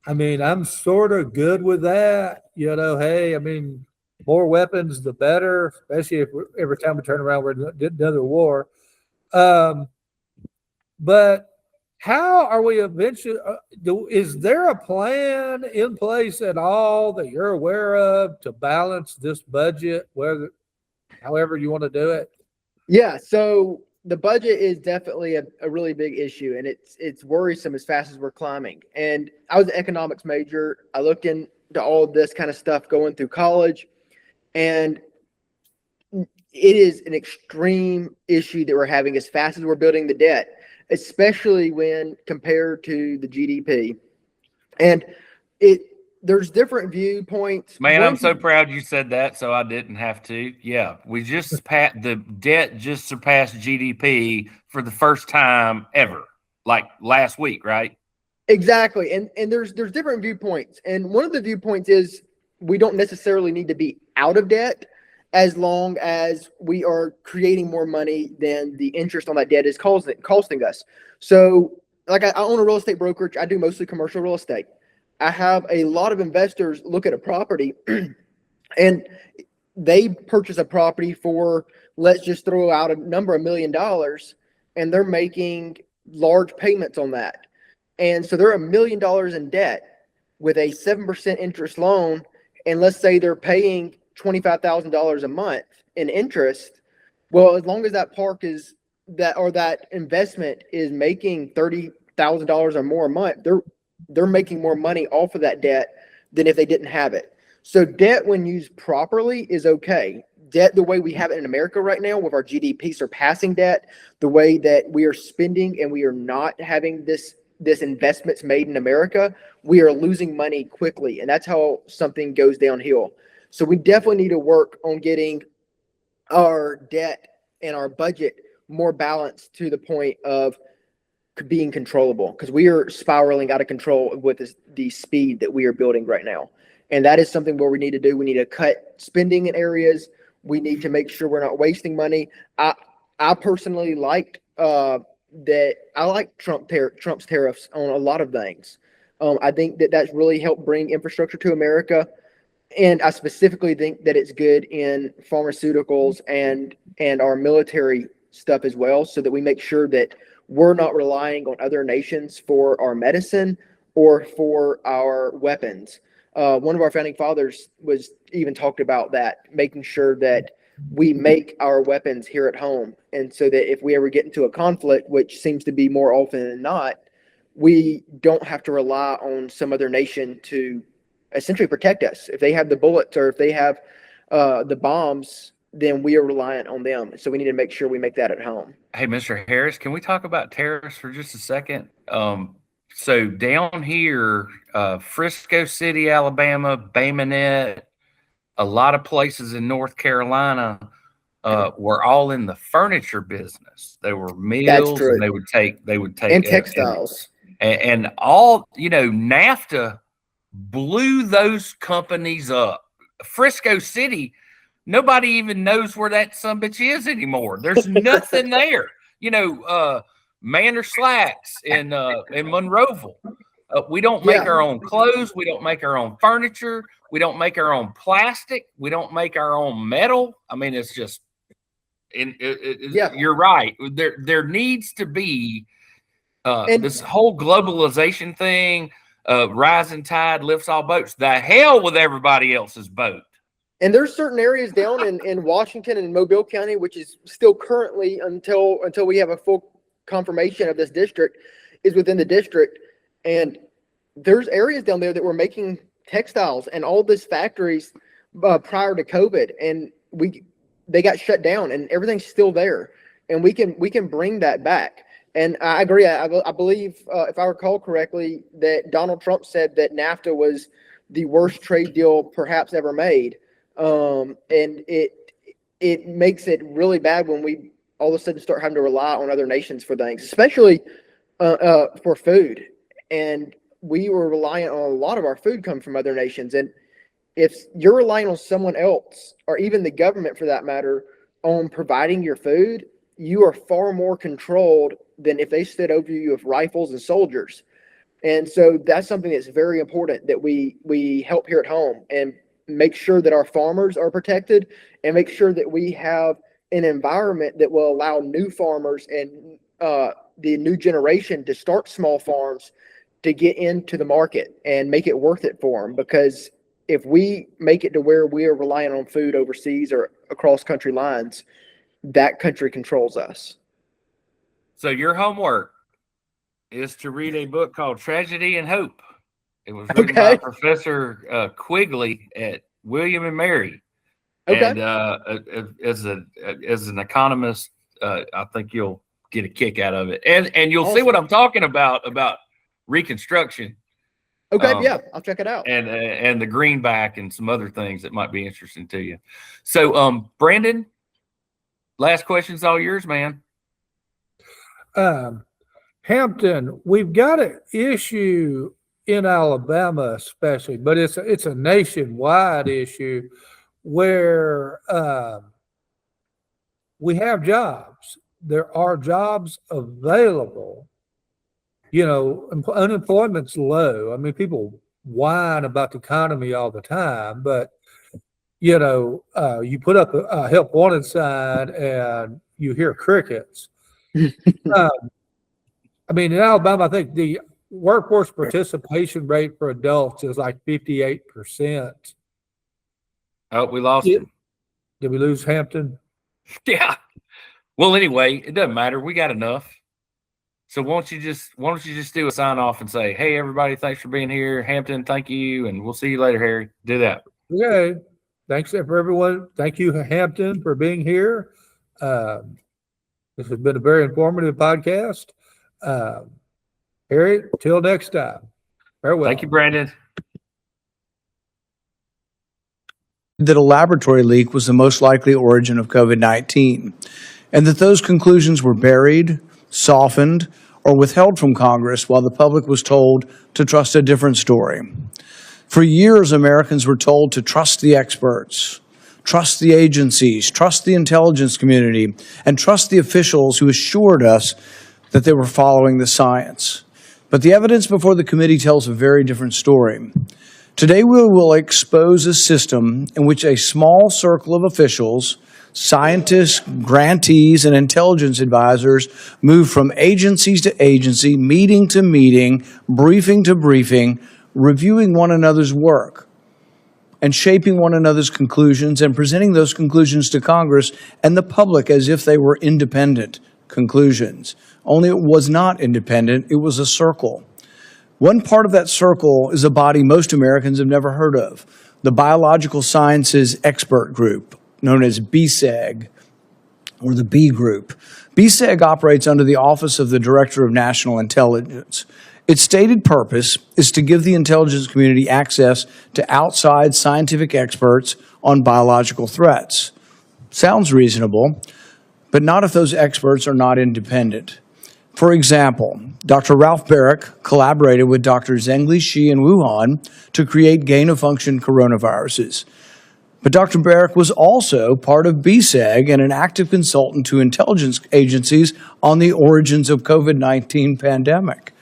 I mean, I'm sort of good with that. Hey, I mean, more weapons, the better, especially if every time we turn around, we're in another war. But how are we eventually, is there a plan in place at all that you're aware of to balance this budget, however you want to do it? Yeah, so the budget is definitely a really big issue, and it's worrisome as fast as we're climbing. And I was an economics major. I looked into all of this kind of stuff going through college, and it is an extreme issue that we're having as fast as we're building the debt, especially when compared to the GDP. And there's different viewpoints. Man, I'm so proud you said that, so I didn't have to. Yeah, the debt just surpassed GDP for the first time ever, like last week, right? Exactly. And there's different viewpoints. And one of the viewpoints is we don't necessarily need to be out of debt as long as we are creating more money than the interest on that debt is costing us. So like I own a real estate brokerage. I do mostly commercial real estate. I have a lot of investors look at a property and they purchase a property for, let's just throw out a number of $1 million, and they're making large payments on that. And so they're $1 million in debt with a 7% interest loan. And let's say they're paying $25,000 a month in interest. Well, as long as that that investment is making $30,000 or more a month, they're making more money off of that debt than if they didn't have it. So debt, when used properly, is okay. Debt, the way we have it in America right now, with our GDP surpassing debt, the way that we are spending and we are not having this investments made in America, we are losing money quickly, and that's how something goes downhill. So we definitely need to work on getting our debt and our budget more balanced to the point of being controllable, because we are spiraling out of control with the speed that we are building right now. And that is something where we need to do. We need to cut spending in areas. We need to make sure we're not wasting money. I personally liked that. I like Trump's tariffs on a lot of things. I think that's really helped bring infrastructure to America. And I specifically think that it's good in pharmaceuticals and our military stuff as well, so that we make sure that we're not relying on other nations for our medicine or for our weapons. One of our founding fathers was even talked about that, making sure that we make our weapons here at home. And so that if we ever get into a conflict, which seems to be more often than not, we don't have to rely on some other nation to essentially protect us. If they have the bullets or if they have the bombs, then we are reliant on them. So we need to make sure we make that at home. Hey, Mr. Harris, can we talk about tariffs for just a second? So down here, Frisco City, Alabama, Bay Minette, a lot of places in North Carolina were all in the furniture business. They were mills, and they would take and textiles and all. NAFTA blew those companies up. Frisco City Nobody even knows where that sumbitch is anymore. There's nothing there. Manor Slacks in Monroeville. We don't make our own clothes. We don't make our own furniture. We don't make our own plastic. We don't make our own metal. I mean, it's just, you're right. There needs to be this whole globalization thing. Rising tide lifts all boats. The hell with everybody else's boat. And there's certain areas down in Washington and Mobile County, which is still currently until we have a full confirmation of this district, is within the district. And there's areas down there that were making textiles and all these factories prior to COVID, and they got shut down, and everything's still there. And we can bring that back. And I agree. I believe, if I recall correctly, that Donald Trump said that NAFTA was the worst trade deal perhaps ever made. And it makes it really bad when we all of a sudden start having to rely on other nations for things, especially for food. And we were relying on a lot of our food come from other nations. And if you're relying on someone else, or even the government for that matter, on providing your food, you are far more controlled than if they stood over you with rifles and soldiers. And so that's something that's very important, that we help here at home and make sure that our farmers are protected, and make sure that we have an environment that will allow new farmers and the new generation to start small farms to get into the market and make it worth it for them. Because if we make it to where we are relying on food overseas or across country lines, that country controls us. So your homework is to read a book called Tragedy and Hope. It was written by Professor Quigley at William and Mary. Okay. And as an economist, I think you'll get a kick out of it. And you'll see what I'm talking about Reconstruction. Okay, I'll check it out. And the greenback and some other things that might be interesting to you. So, Brandon, last question's all yours, man. Hampton, we've got an issue in Alabama especially, but it's a nationwide issue where we have jobs. There are jobs available. Unemployment's low. I mean, people whine about the economy all the time, but you put up a help wanted sign and you hear crickets. I mean, in Alabama, I think the workforce participation rate for adults is like 58%. Oh, we lost him. Did we lose Hampton? Yeah. Well, anyway, it doesn't matter. We got enough. So why don't you just do a sign off and say, hey, everybody, thanks for being here. Hampton, thank you. And we'll see you later, Harry. Do that. Okay. Thanks for everyone. Thank you, Hampton, for being here. This has been a very informative podcast. Harry, till next time. Farewell. Thank you, Brandon. That a laboratory leak was the most likely origin of COVID-19, and that those conclusions were buried, softened, or withheld from Congress while the public was told to trust a different story. For years, Americans were told to trust the experts, trust the agencies, trust the intelligence community, and trust the officials who assured us that they were following the science. But the evidence before the committee tells a very different story. Today, we will expose a system in which a small circle of officials, scientists, grantees, and intelligence advisors move from agencies to agency, meeting to meeting, briefing to briefing, reviewing one another's work, and shaping one another's conclusions and presenting those conclusions to Congress and the public as if they were independent conclusions. Only it was not independent, it was a circle. One part of that circle is a body most Americans have never heard of, the Biological Sciences Expert Group, known as BSEG, or the B Group. BSEG operates under the Office of the Director of National Intelligence. Its stated purpose is to give the intelligence community access to outside scientific experts on biological threats. Sounds reasonable, but not if those experts are not independent. For example, Dr. Ralph Barrick collaborated with Dr. Zhengli Shi in Wuhan to create gain-of-function coronaviruses. But Dr. Barrick was also part of BSEG and an active consultant to intelligence agencies on the origins of COVID-19 pandemic.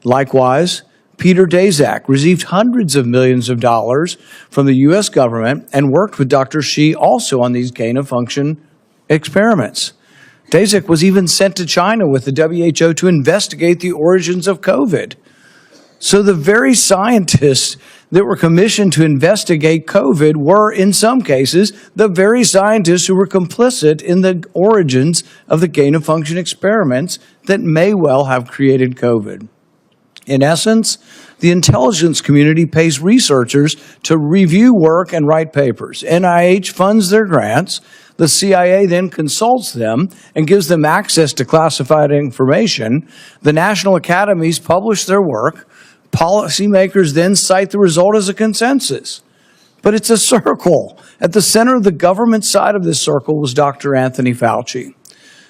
Likewise, Peter Daszak received hundreds of millions of dollars from the U.S. government and worked with Dr. Shi also on these gain-of-function experiments. Daszak was even sent to China with the WHO to investigate the origins of COVID. So the very scientists that were commissioned to investigate COVID were, in some cases, the very scientists who were complicit in the origins of the gain-of-function experiments that may well have created COVID. In essence, the intelligence community pays researchers to review work and write papers. NIH funds their grants. The CIA then consults them and gives them access to classified information. The national academies publish their work. Policymakers then cite the result as a consensus. But it's a circle. At the center of the government side of this circle was Dr. Anthony Fauci.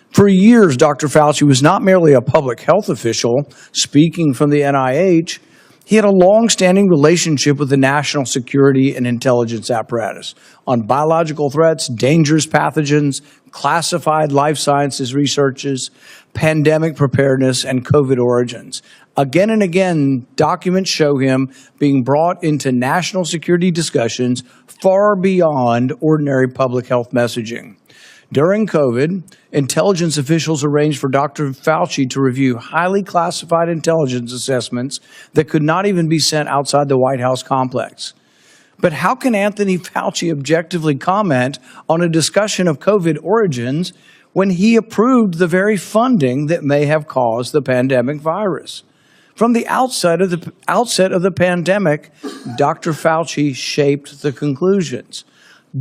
For years, Dr. Fauci was not merely a public health official speaking from the NIH. He had a long-standing relationship with the national security and intelligence apparatus on biological threats, dangerous pathogens, classified life sciences researches, pandemic preparedness, and COVID origins. Again and again, documents show him being brought into national security discussions far beyond ordinary public health messaging. During COVID, intelligence officials arranged for Dr. Fauci to review highly classified intelligence assessments that could not even be sent outside the White House complex. But how can Anthony Fauci objectively comment on a discussion of COVID origins when he approved the very funding that may have caused the pandemic virus? From the outset of the pandemic, Dr. Fauci shaped the conclusions.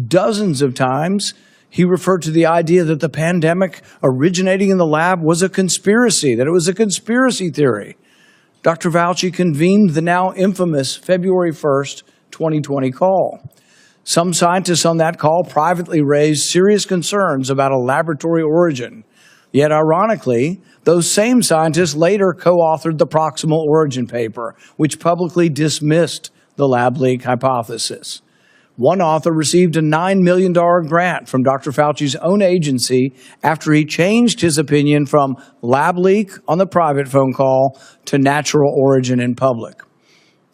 Dozens of times, he referred to the idea that the pandemic originating in the lab was a conspiracy, that it was a conspiracy theory. Dr. Fauci convened the now infamous February 1st, 2020 call. Some scientists on that call privately raised serious concerns about a laboratory origin. Yet, ironically, those same scientists later co-authored the proximal origin paper, which publicly dismissed the lab leak hypothesis. One author received a $9 million grant from Dr. Fauci's own agency after he changed his opinion from lab leak on the private phone call to natural origin in public.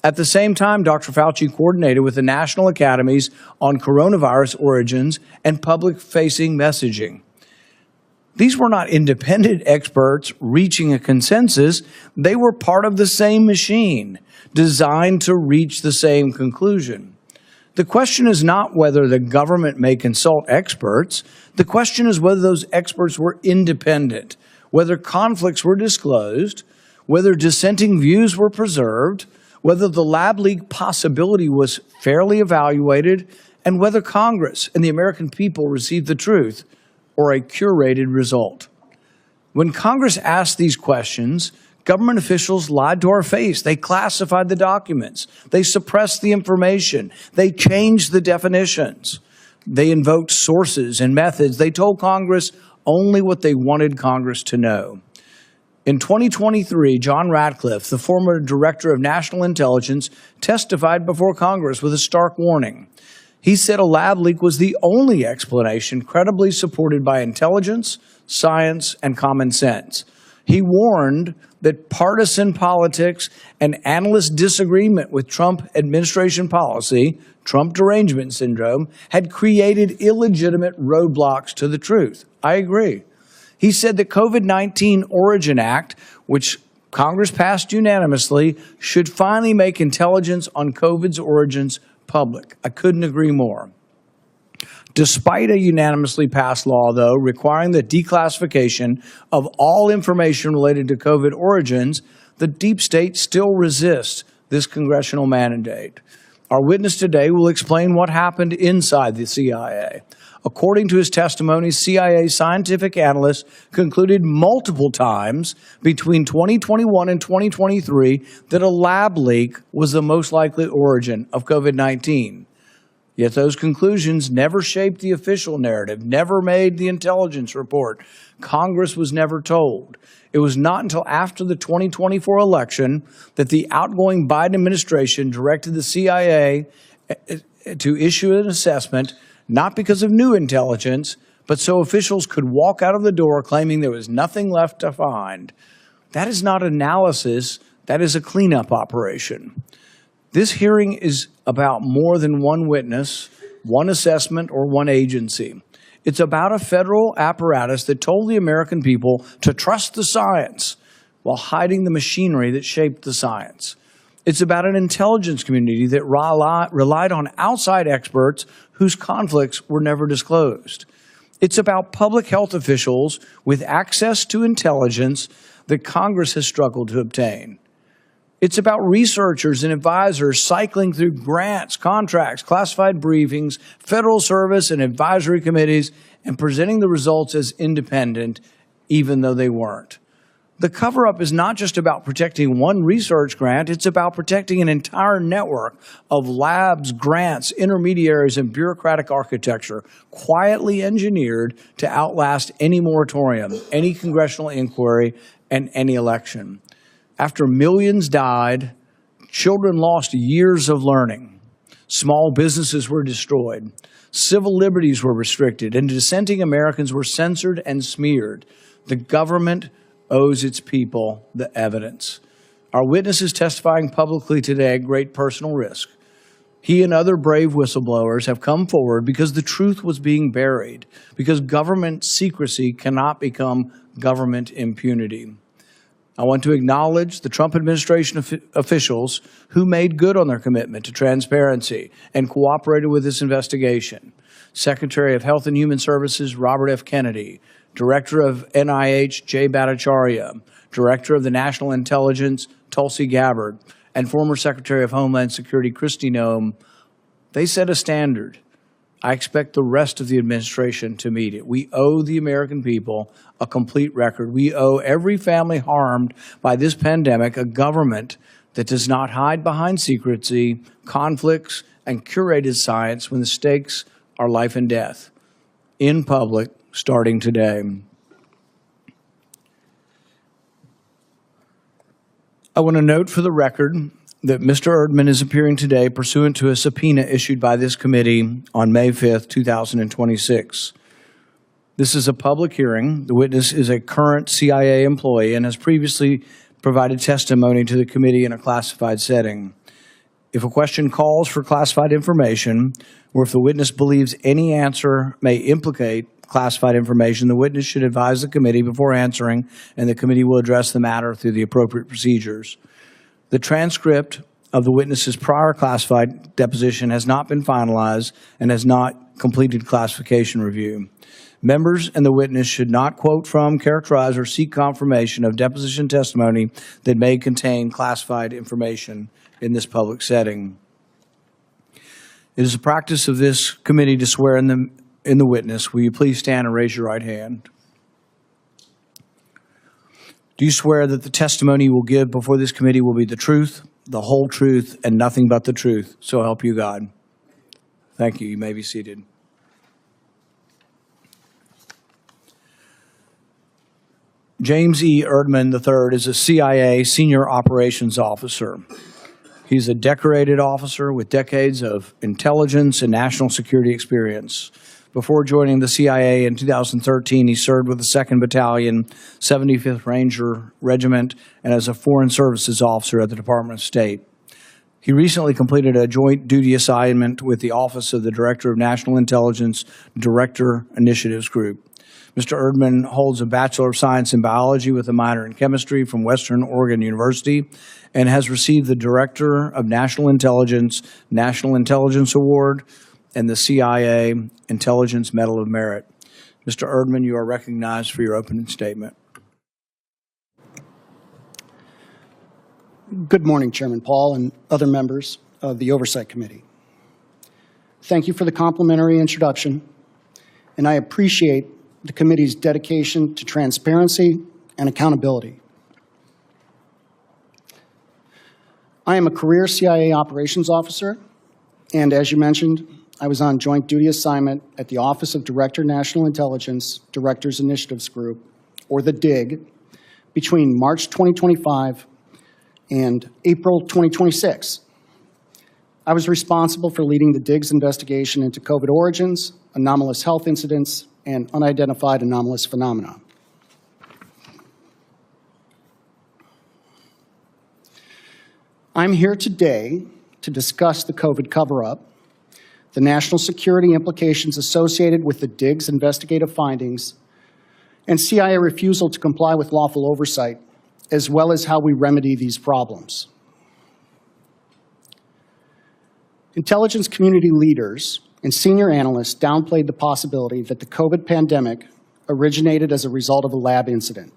At the same time, Dr. Fauci coordinated with the national academies on coronavirus origins and public-facing messaging. These were not independent experts reaching a consensus. They were part of the same machine, designed to reach the same conclusion. The question is not whether the government may consult experts. The question is whether those experts were independent, whether conflicts were disclosed, whether dissenting views were preserved, whether the lab leak possibility was fairly evaluated, and whether Congress and the American people received the truth or a curated result. When Congress asked these questions, government officials lied to our face. They classified the documents. They suppressed the information. They changed the definitions. They invoked sources and methods. They told Congress only what they wanted Congress to know. In 2023, John Ratcliffe, the former Director of National Intelligence, testified before Congress with a stark warning. He said a lab leak was the only explanation credibly supported by intelligence, science, and common sense. He warned that partisan politics and analyst disagreement with Trump administration policy, Trump derangement syndrome, had created illegitimate roadblocks to the truth. I agree. He said the COVID-19 Origin Act, which Congress passed unanimously, should finally make intelligence on COVID's origins public. I couldn't agree more. Despite a unanimously passed law, though, requiring the declassification of all information related to COVID origins, the deep state still resists this congressional mandate. Our witness today will explain what happened inside the CIA. According to his testimony, CIA scientific analysts concluded multiple times between 2021 and 2023 that a lab leak was the most likely origin of COVID-19. Yet those conclusions never shaped the official narrative, never made the intelligence report. Congress was never told. It was not until after the 2024 election that the outgoing Biden administration directed the CIA to issue an assessment, not because of new intelligence, but so officials could walk out of the door claiming there was nothing left to find. That is not analysis, that is a cleanup operation. This hearing is about more than one witness, one assessment, or one agency. It's about a federal apparatus that told the American people to trust the science while hiding the machinery that shaped the science. It's about an intelligence community that relied on outside experts whose conflicts were never disclosed. It's about public health officials with access to intelligence that Congress has struggled to obtain. It's about researchers and advisors cycling through grants, contracts, classified briefings, federal service and advisory committees, and presenting the results as independent, even though they weren't. The cover-up is not just about protecting one research grant, it's about protecting an entire network of labs, grants, intermediaries, and bureaucratic architecture quietly engineered to outlast any moratorium, any congressional inquiry, and any election. After millions died, children lost years of learning. Small businesses were destroyed. Civil liberties were restricted, and dissenting Americans were censored and smeared. The government owes its people the evidence. Our witness is testifying publicly today at great personal risk. He and other brave whistleblowers have come forward because the truth was being buried, because government secrecy cannot become government impunity. I want to acknowledge the Trump administration officials who made good on their commitment to transparency and cooperated with this investigation. Secretary of Health and Human Services Robert F. Kennedy, Director of NIH Jay Bhattacharya, Director of the National Intelligence Tulsi Gabbard, and former Secretary of Homeland Security Kristi Noem. They set a standard. I expect the rest of the administration to meet it. We owe the American people a complete record. We owe every family harmed by this pandemic a government that does not hide behind secrecy, conflicts, and curated science when the stakes are life and death. In public, starting today. I want to note for the record that Mr. Erdman is appearing today pursuant to a subpoena issued by this committee on May 5th, 2026. This is a public hearing. The witness is a current CIA employee and has previously provided testimony to the committee in a classified setting. If a question calls for classified information, or if the witness believes any answer may implicate classified information, the witness should advise the committee before answering, and the committee will address the matter through the appropriate procedures. The transcript of the witness's prior classified deposition has not been finalized and has not completed classification review. Members and the witness should not quote from, characterize, or seek confirmation of deposition testimony that may contain classified information in this public setting. It is a practice of this committee to swear in the witness. Will you please stand and raise your right hand? Do you swear that the testimony you will give before this committee will be the truth, the whole truth, and nothing but the truth? So help you God. Thank you. You may be seated. James E. Erdman III is a CIA Senior Operations Officer. He's a decorated officer with decades of intelligence and national security experience. Before joining the CIA in 2013, he served with the 2nd Battalion, 75th Ranger Regiment, and as a Foreign Services Officer at the Department of State. He recently completed a joint duty assignment with the Office of the Director of National Intelligence Director Initiatives Group. Mr. Erdman holds a Bachelor of Science in Biology with a minor in Chemistry from Western Oregon University and has received the Director of National Intelligence Award and the CIA Intelligence Medal of Merit. Mr. Erdman, you are recognized for your opening statement. Good morning, Chairman Paul and other members of the Oversight Committee. Thank you for the complimentary introduction, and I appreciate the committee's dedication to transparency and accountability. I am a career CIA operations officer, and as you mentioned, I was on joint duty assignment at the Office of Director National Intelligence Directors Initiatives Group, or the DIG, between March 2025 and April 2026. I was responsible for leading the DIGS investigation into COVID origins, anomalous health incidents, and unidentified anomalous phenomena. I'm here today to discuss the COVID cover-up, the national security implications associated with the DIGS investigative findings, and CIA refusal to comply with lawful oversight, as well as how we remedy these problems. Intelligence community leaders and senior analysts downplayed the possibility that the COVID pandemic originated as a result of a lab incident.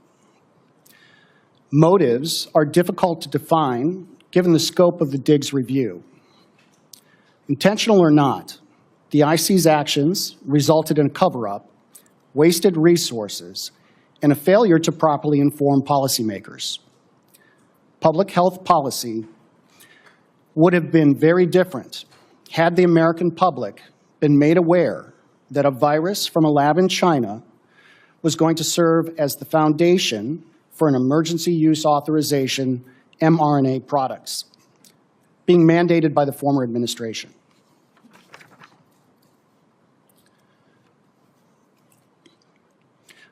Motives are difficult to define given the scope of the DIGS review. Intentional or not, the IC's actions resulted in a cover-up, wasted resources, and a failure to properly inform policymakers. Public health policy would have been very different had the American public been made aware that a virus from a lab in China was going to serve as the foundation for an emergency use authorization mRNA products being mandated by the former administration.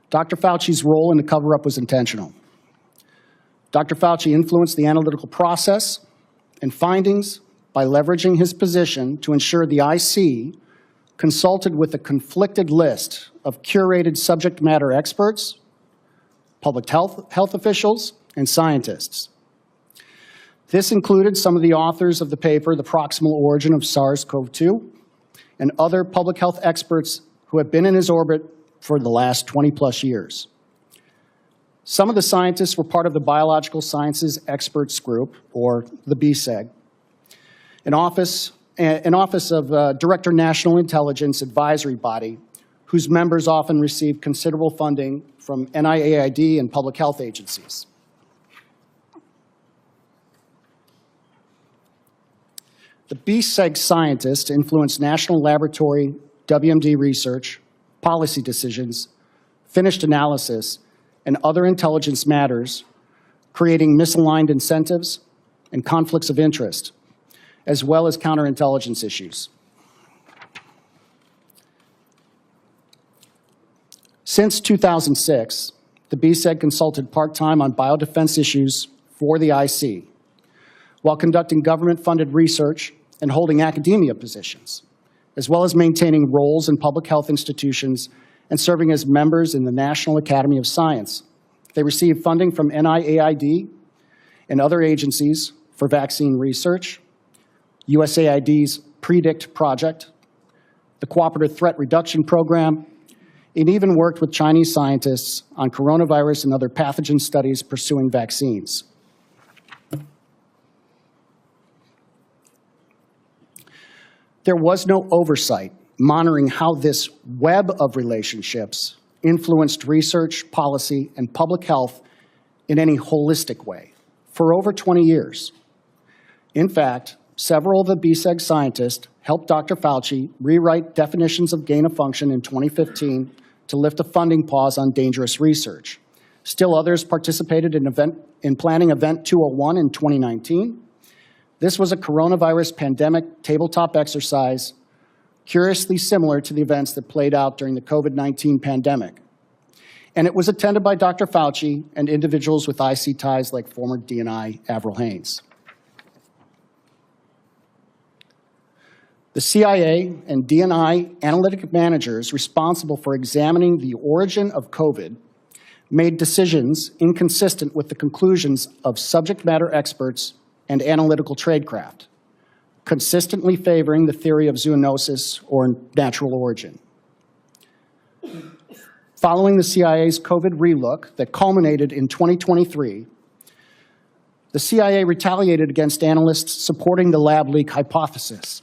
Dr. Fauci's role in the cover-up was intentional. Dr. Fauci influenced the analytical process and findings by leveraging his position to ensure the IC consulted with a conflicted list of curated subject matter experts, public health officials, and scientists. This included some of the authors of the paper, The Proximal Origin of SARS-CoV-2, and other public health experts who have been in his orbit for the last 20-plus years. Some of the scientists were part of the Biological Sciences Experts Group, or the BSEG, an office of Director National Intelligence Advisory Body, whose members often receive considerable funding from NIAID and public health agencies. The BSEG scientists influenced national laboratory WMD research, policy decisions, finished analysis, and other intelligence matters, creating misaligned incentives and conflicts of interest, as well as counterintelligence issues. Since 2006, the BSEG consulted part-time on biodefense issues for the IC, while conducting government-funded research and holding academia positions, as well as maintaining roles in public health institutions and serving as members in the National Academy of Science. They received funding from NIAID and other agencies for vaccine research, USAID's PREDICT project, the Cooperative Threat Reduction Program, and even worked with Chinese scientists on coronavirus and other pathogen studies pursuing vaccines. There was no oversight monitoring how this web of relationships influenced research, policy, and public health in any holistic way for over 20 years. In fact, several of the BSEG scientists helped Dr. Fauci rewrite definitions of gain of function in 2015 to lift a funding pause on dangerous research. Still others participated in planning Event 201 in 2019. This was a coronavirus pandemic tabletop exercise, curiously similar to the events that played out during the COVID-19 pandemic. And it was attended by Dr. Fauci and individuals with IC ties like former DNI Avril Haines. The CIA and DNI analytic managers responsible for examining the origin of COVID made decisions inconsistent with the conclusions of subject matter experts and analytical tradecraft, consistently favoring the theory of zoonosis or natural origin. Following the CIA's COVID relook that culminated in 2023, the CIA retaliated against analysts supporting the lab leak hypothesis.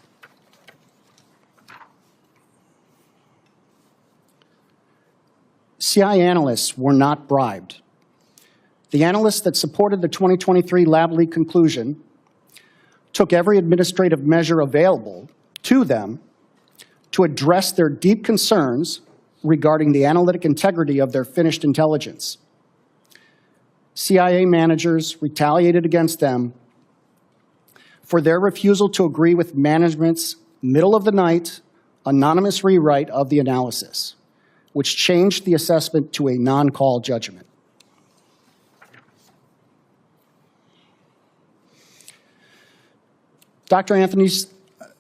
CIA analysts were not bribed. The analysts that supported the 2023 lab leak conclusion took every administrative measure available to them to address their deep concerns regarding the analytic integrity of their finished intelligence. CIA managers retaliated against them for their refusal to agree with management's middle-of-the-night anonymous rewrite of the analysis, which changed the assessment to a non-call judgment. Dr. Anthony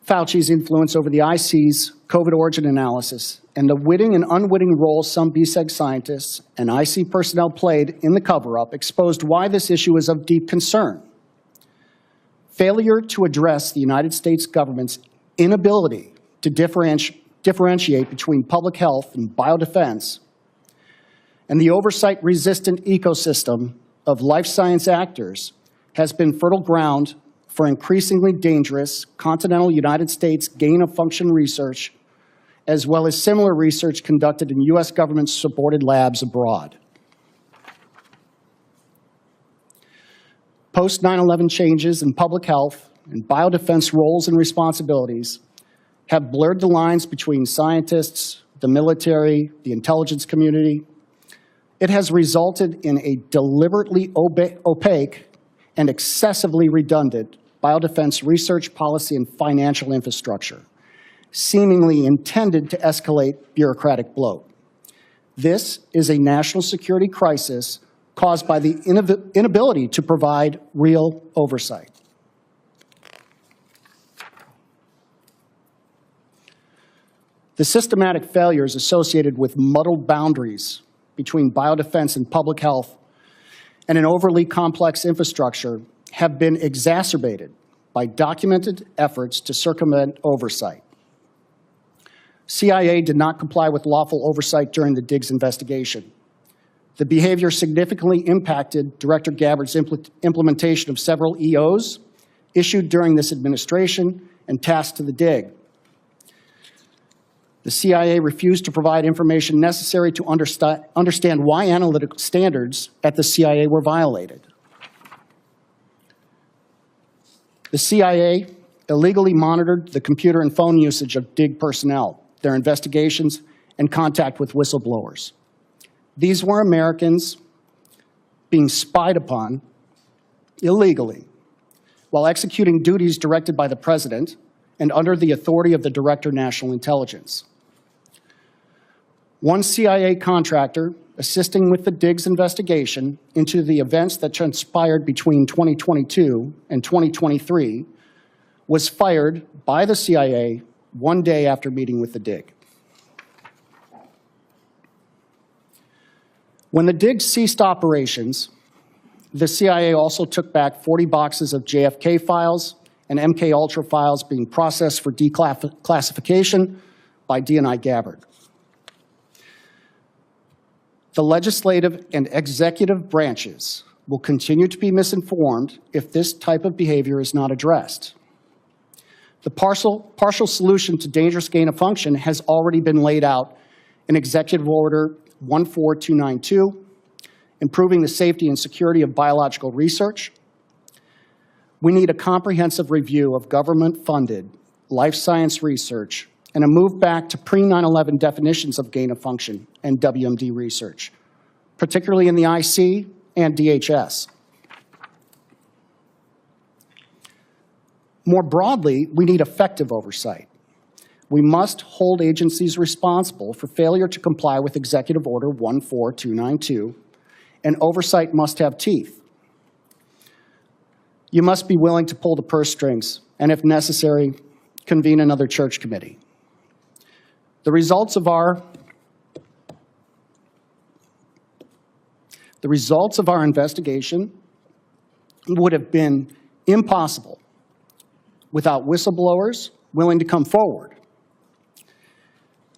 Fauci's influence over the IC's COVID origin analysis and the witting and unwitting role some BSEG scientists and IC personnel played in the cover-up exposed why this issue is of deep concern. Failure to address the United States government's inability to differentiate between public health and biodefense and the oversight-resistant ecosystem of life science actors has been fertile ground for increasingly dangerous continental United States gain-of-function research, as well as similar research conducted in U.S. government-supported labs abroad. Post-9/11 changes in public health and biodefense roles and responsibilities have blurred the lines between scientists, the military, the intelligence community. It has resulted in a deliberately opaque and excessively redundant biodefense research policy and financial infrastructure, seemingly intended to escalate bureaucratic bloat. This is a national security crisis caused by the inability to provide real oversight. The systematic failures associated with muddled boundaries between biodefense and public health and an overly complex infrastructure have been exacerbated by documented efforts to circumvent oversight. CIA did not comply with lawful oversight during the Diggs investigation. The behavior significantly impacted Director Gabbard's implementation of several EOs issued during this administration and tasked to the Dig. The CIA refused to provide information necessary to understand why analytical standards at the CIA were violated. The CIA illegally monitored the computer and phone usage of Dig personnel, their investigations, and contact with whistleblowers. These were Americans being spied upon illegally while executing duties directed by the President and under the authority of the Director of National Intelligence. One CIA contractor assisting with the Diggs investigation into the events that transpired between 2022 and 2023 was fired by the CIA one day after meeting with the Dig. When the Dig ceased operations, the CIA also took back 40 boxes of JFK files and MK Ultra files being processed for declassification by DNI Gabbard. The legislative and executive branches will continue to be misinformed if this type of behavior is not addressed. The partial solution to dangerous gain of function has already been laid out in Executive Order 14292, improving the safety and security of biological research. We need a comprehensive review of government-funded life science research and a move back to pre-9/11 definitions of gain of function and WMD research, particularly in the IC and DHS. More broadly, we need effective oversight. We must hold agencies responsible for failure to comply with Executive Order 14292, and oversight must have teeth. You must be willing to pull the purse strings, and if necessary, convene another church committee. The results of our investigation would have been impossible without whistleblowers willing to come forward.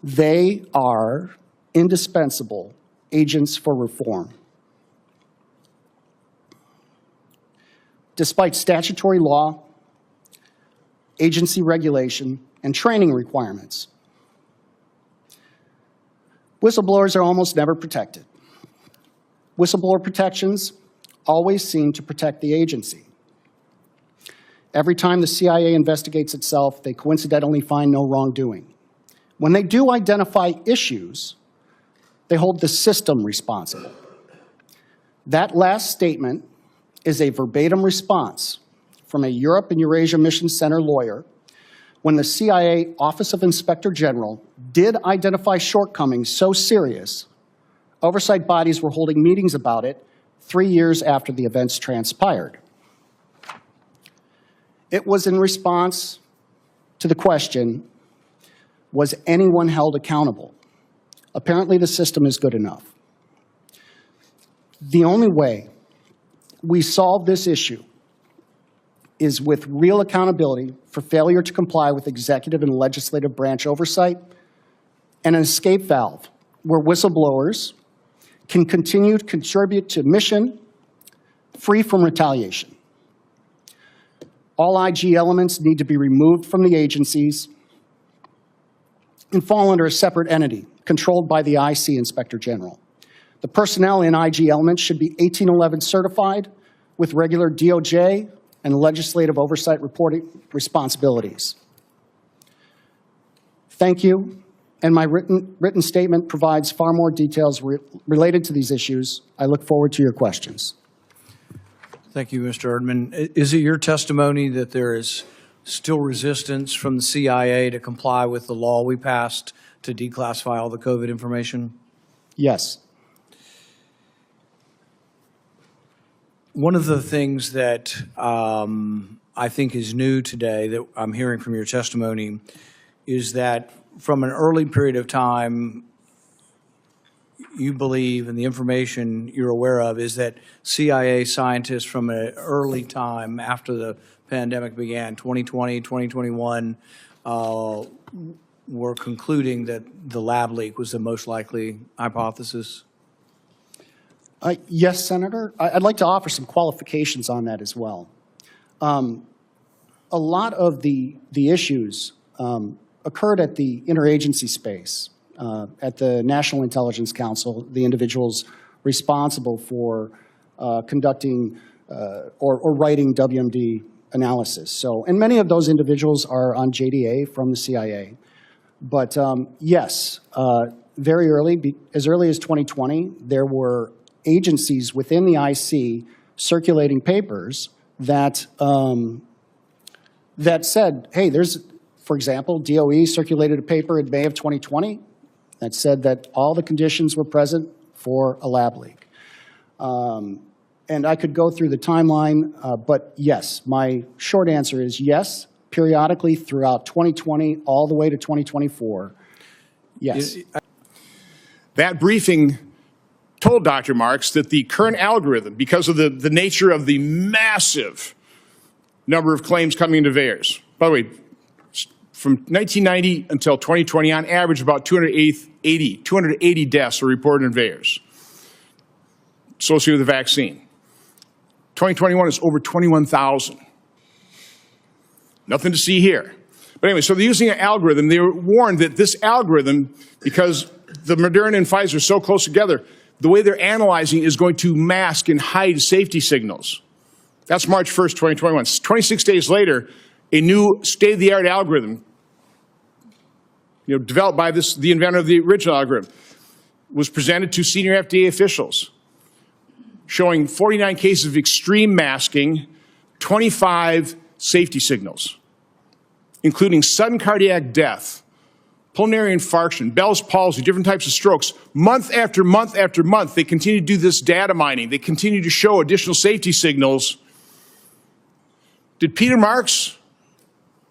They are indispensable agents for reform. Despite statutory law, agency regulation, and training requirements, whistleblowers are almost never protected. Whistleblower protections always seem to protect the agency. Every time the CIA investigates itself, they coincidentally find no wrongdoing. When they do identify issues, they hold the system responsible. That last statement is a verbatim response from a Europe and Eurasia Mission Center lawyer when the CIA Office of Inspector General did identify shortcomings so serious, oversight bodies were holding meetings about it 3 years after the events transpired. It was in response to the question, was anyone held accountable? Apparently, the system is good enough. The only way we solve this issue is with real accountability for failure to comply with executive and legislative branch oversight and an escape valve where whistleblowers can continue to contribute to mission free from retaliation. All IG elements need to be removed from the agencies and fall under a separate entity controlled by the IC Inspector General. The personnel in IG elements should be 1811 certified with regular DOJ and legislative oversight reporting responsibilities. Thank you, and my written statement provides far more details related to these issues. I look forward to your questions. Thank you, Mr. Erdman. Is it your testimony that there is still resistance from the CIA to comply with the law we passed to declassify all the COVID information? Yes. One of the things that I think is new today that I'm hearing from your testimony is that from an early period of time, you believe, and the information you're aware of, is that CIA scientists from an early time after the pandemic began, 2020, 2021, were concluding that the lab leak was the most likely hypothesis? Yes, Senator. I'd like to offer some qualifications on that as well. A lot of the issues occurred at the interagency space, at the National Intelligence Council, the individuals responsible for conducting or writing WMD analysis. So, and many of those individuals are on JDA from the CIA. But yes, very early, as early as 2020, there were agencies within the IC circulating papers that that said, hey, there's, for example, DOE circulated a paper in May of 2020 that said that all the conditions were present for a lab leak. And I could go through the timeline, but yes, my short answer is yes, periodically throughout 2020 all the way to 2024, yes. That briefing told Dr. Marks that the current algorithm, because of the nature of the massive number of claims coming into VAERS, by the way, from 1990 until 2020, on average, about 280 deaths were reported in VAERS associated with the vaccine. 2021 is over 21,000. Nothing to see here. But anyway, so they're using an algorithm. They were warned that this algorithm, because the Moderna and Pfizer are so close together, the way they're analyzing is going to mask and hide safety signals. That's March 1st, 2021. 26 days later, a new state-of-the-art algorithm, developed by the inventor of the original algorithm, was presented to senior FDA officials, showing 49 cases of extreme masking, 25 safety signals, including sudden cardiac death, pulmonary infarction, Bell's palsy, different types of strokes. Month after month after month, they continue to do this data mining. They continue to show additional safety signals. Did Peter Marks,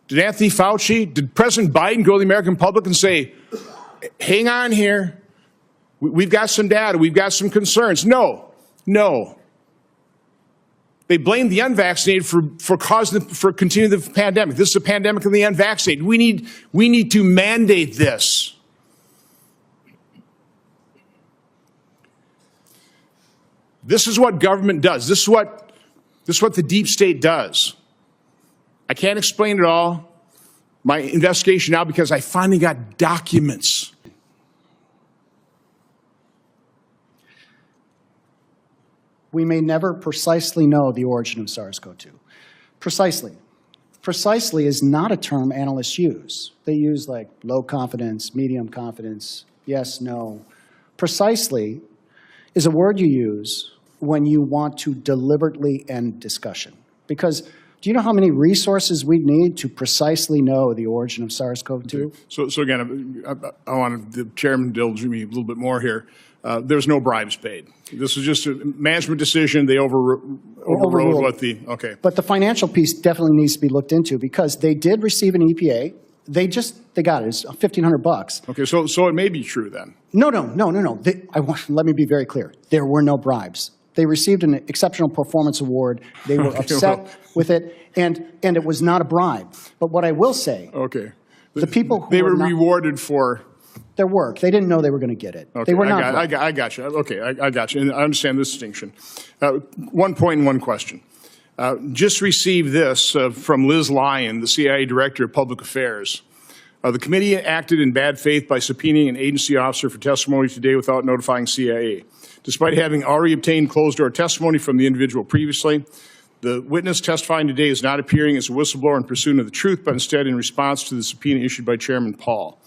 did Anthony Fauci, did President Biden go to the American public and say, hang on here, we've got some data, we've got some concerns? No. They blamed the unvaccinated for continuing the pandemic. This is a pandemic of the unvaccinated. We need to mandate this. This is what government does. This is what the deep state does. I can't explain it all. My investigation now, because I finally got documents. We may never precisely know the origin of SARS-CoV-2. Precisely. Precisely is not a term analysts use. They use like low confidence, medium confidence, yes, no. Precisely is a word you use when you want to deliberately end discussion. Because Do you know how many resources we need to precisely know the origin of SARS-CoV-2? So again, I want the chairman to indulge me a little bit more here. There's no bribes paid. This is just a management decision. They overrode what the, okay. But the financial piece definitely needs to be looked into because they did receive an EPA. They got it. It's $1,500. Okay, so it may be true then. No. Let me be very clear. There were no bribes. They received an exceptional performance award. They were upset with it, and it was not a bribe. But what I will say, okay, the people who they were rewarded for their work. They didn't know they were going to get it. Okay, they were not. I got you. Okay, I got you. And I understand this distinction. 1 point and 1 question. Just received this from Liz Lyon, the CIA Director of Public Affairs. The committee acted in bad faith by subpoenaing an agency officer for testimony today without notifying CIA. Despite having already obtained closed-door testimony from the individual previously, the witness testifying today is not appearing as a whistleblower in pursuit of the truth, but instead in response to the subpoena issued by Chairman Paul.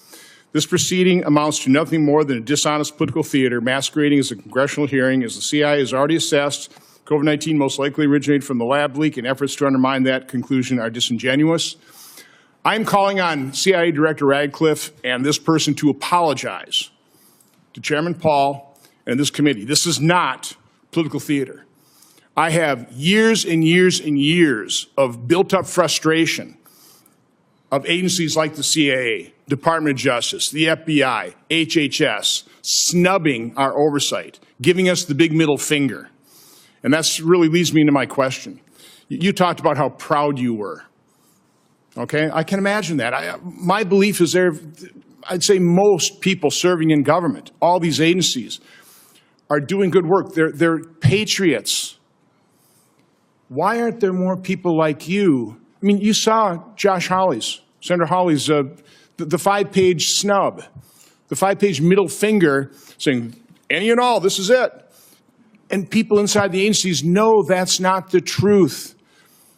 This proceeding amounts to nothing more than a dishonest political theater masquerading as a congressional hearing, as the CIA has already assessed COVID-19 most likely originated from the lab leak, and efforts to undermine that conclusion are disingenuous. I'm calling on CIA Director Radcliffe and this person to apologize to Chairman Paul and this committee. This is not political theater. I have years and years and years of built-up frustration of agencies like the CIA, Department of Justice, the FBI, HHS, snubbing our oversight, giving us the big middle finger. And that really leads me into my question. You talked about how proud you were. Okay, I can imagine that. My belief is I'd say most people serving in government, all these agencies, are doing good work. They're patriots. Why aren't there more people like you? I mean, you saw Senator Hawley's, the 5-page snub, the 5-page middle finger saying, any and all, this is it. And people inside the agencies know that's not the truth.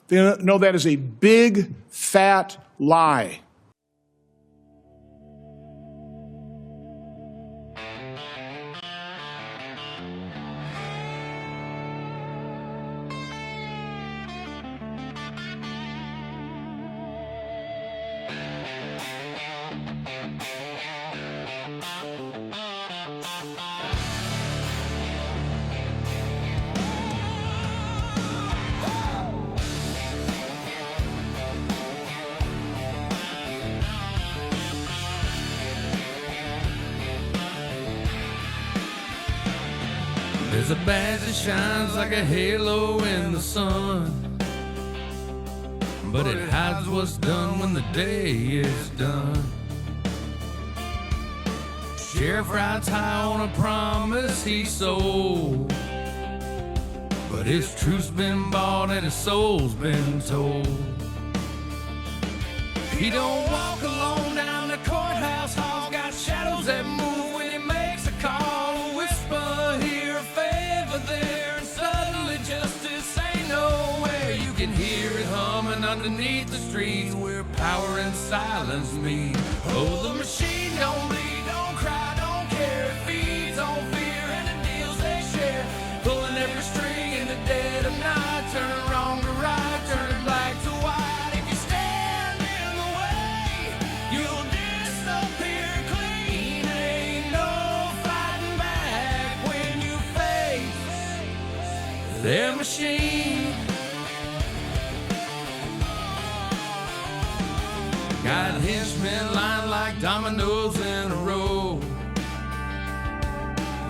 They know that is a big, fat lie. There's a badge that shines like a halo in the sun, but it hides what's done when the day is done. Sheriff rides high on a promise he sold, but his truth's been bought and his soul's been told. He don't walk alone down the courthouse hall, got shadows that move when he makes a call. A whisper here, a favor there, and suddenly justice ain't nowhere. You can hear it humming underneath the streets where power and silence meet. Oh, the machine don't bleed, don't cry, don't care. It feeds on fear and the deals they share, pulling every string in the dead of night, turning wrong to right, turning black to white. If you stand in the way, you'll disappear clean. Ain't no fighting back when you face their machine. Got henchmen lined like dominoes in a row.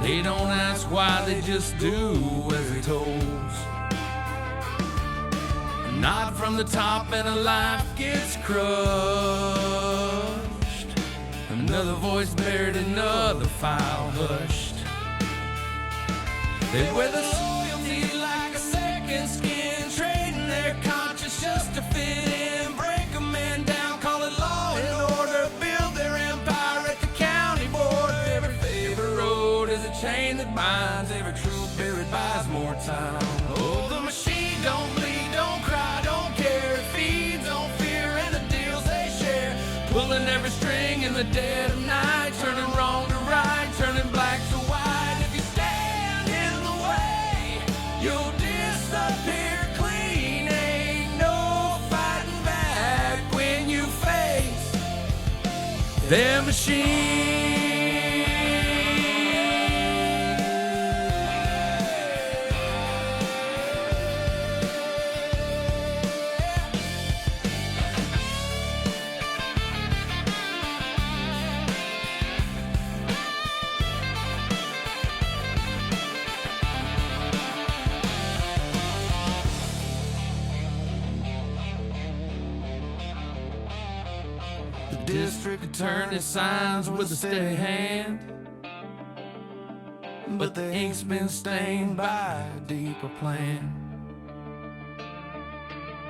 They don't ask why, they just do as they're told. A nod from the top and a life gets crushed. Another voice buried, another file hushed. They wear the loyalty like a second skin, trading their conscience just to fit in. Break a man down, call it law and order, build their empire at the county border. Every favorite road is a chain that binds, every truth buried buys more time. Oh, the machine don't bleed, don't cry, don't care. It feeds on fear and the deals they share, pulling every string in the dead of night, turning wrong to right, turning black to white. If you stand in the way, you'll disappear clean. Ain't no their machine. District attorney signs with a steady hand, but the ink's been stained by a deeper plan.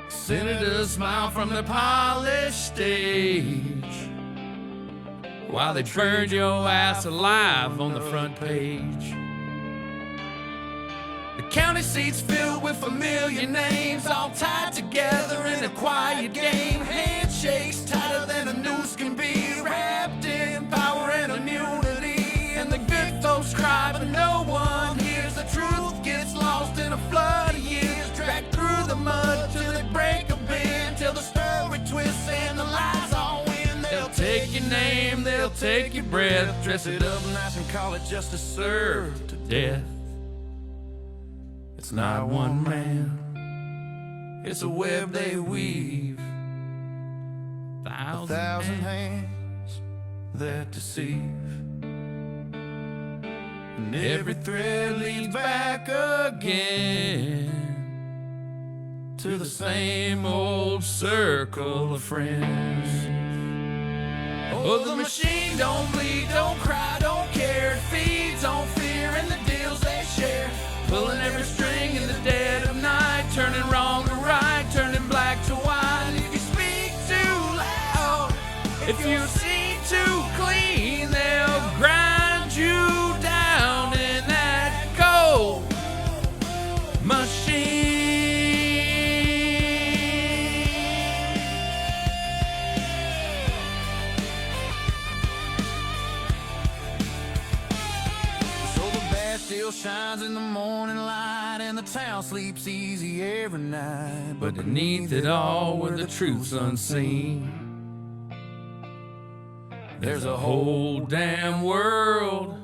Senators smile from their polished stage while they burned your ass alive on the front page. The county seat's filled with familiar names, all tied together in a quiet game. Handshakes tighter than a noose can be, wrapped in power and immunity. And the good folks cry, but no one hears. The truth gets lost in a flood of years, dragged through the mud till they break a bend, till the story twists and the lies all win. They'll take your name, they'll take your breath, dress it up nice and call it justice served to death. It's not one man, it's a web they weave, a thousand hands that deceive, and every thread leads back again to the same old circle of friends. Oh, the machine don't bleed, don't cry, don't care, it feeds on fear and the deals they share, pulling every string in the dead of night, turning wrong to right, turning black to white. If you speak too loud, if you see too clean, they'll grind you down in that cold machine. So the Bastille shines in the morning light, and the town sleeps easy every night. But beneath it all, where the truth's unseen, there's a whole damn world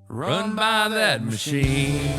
run by that machine.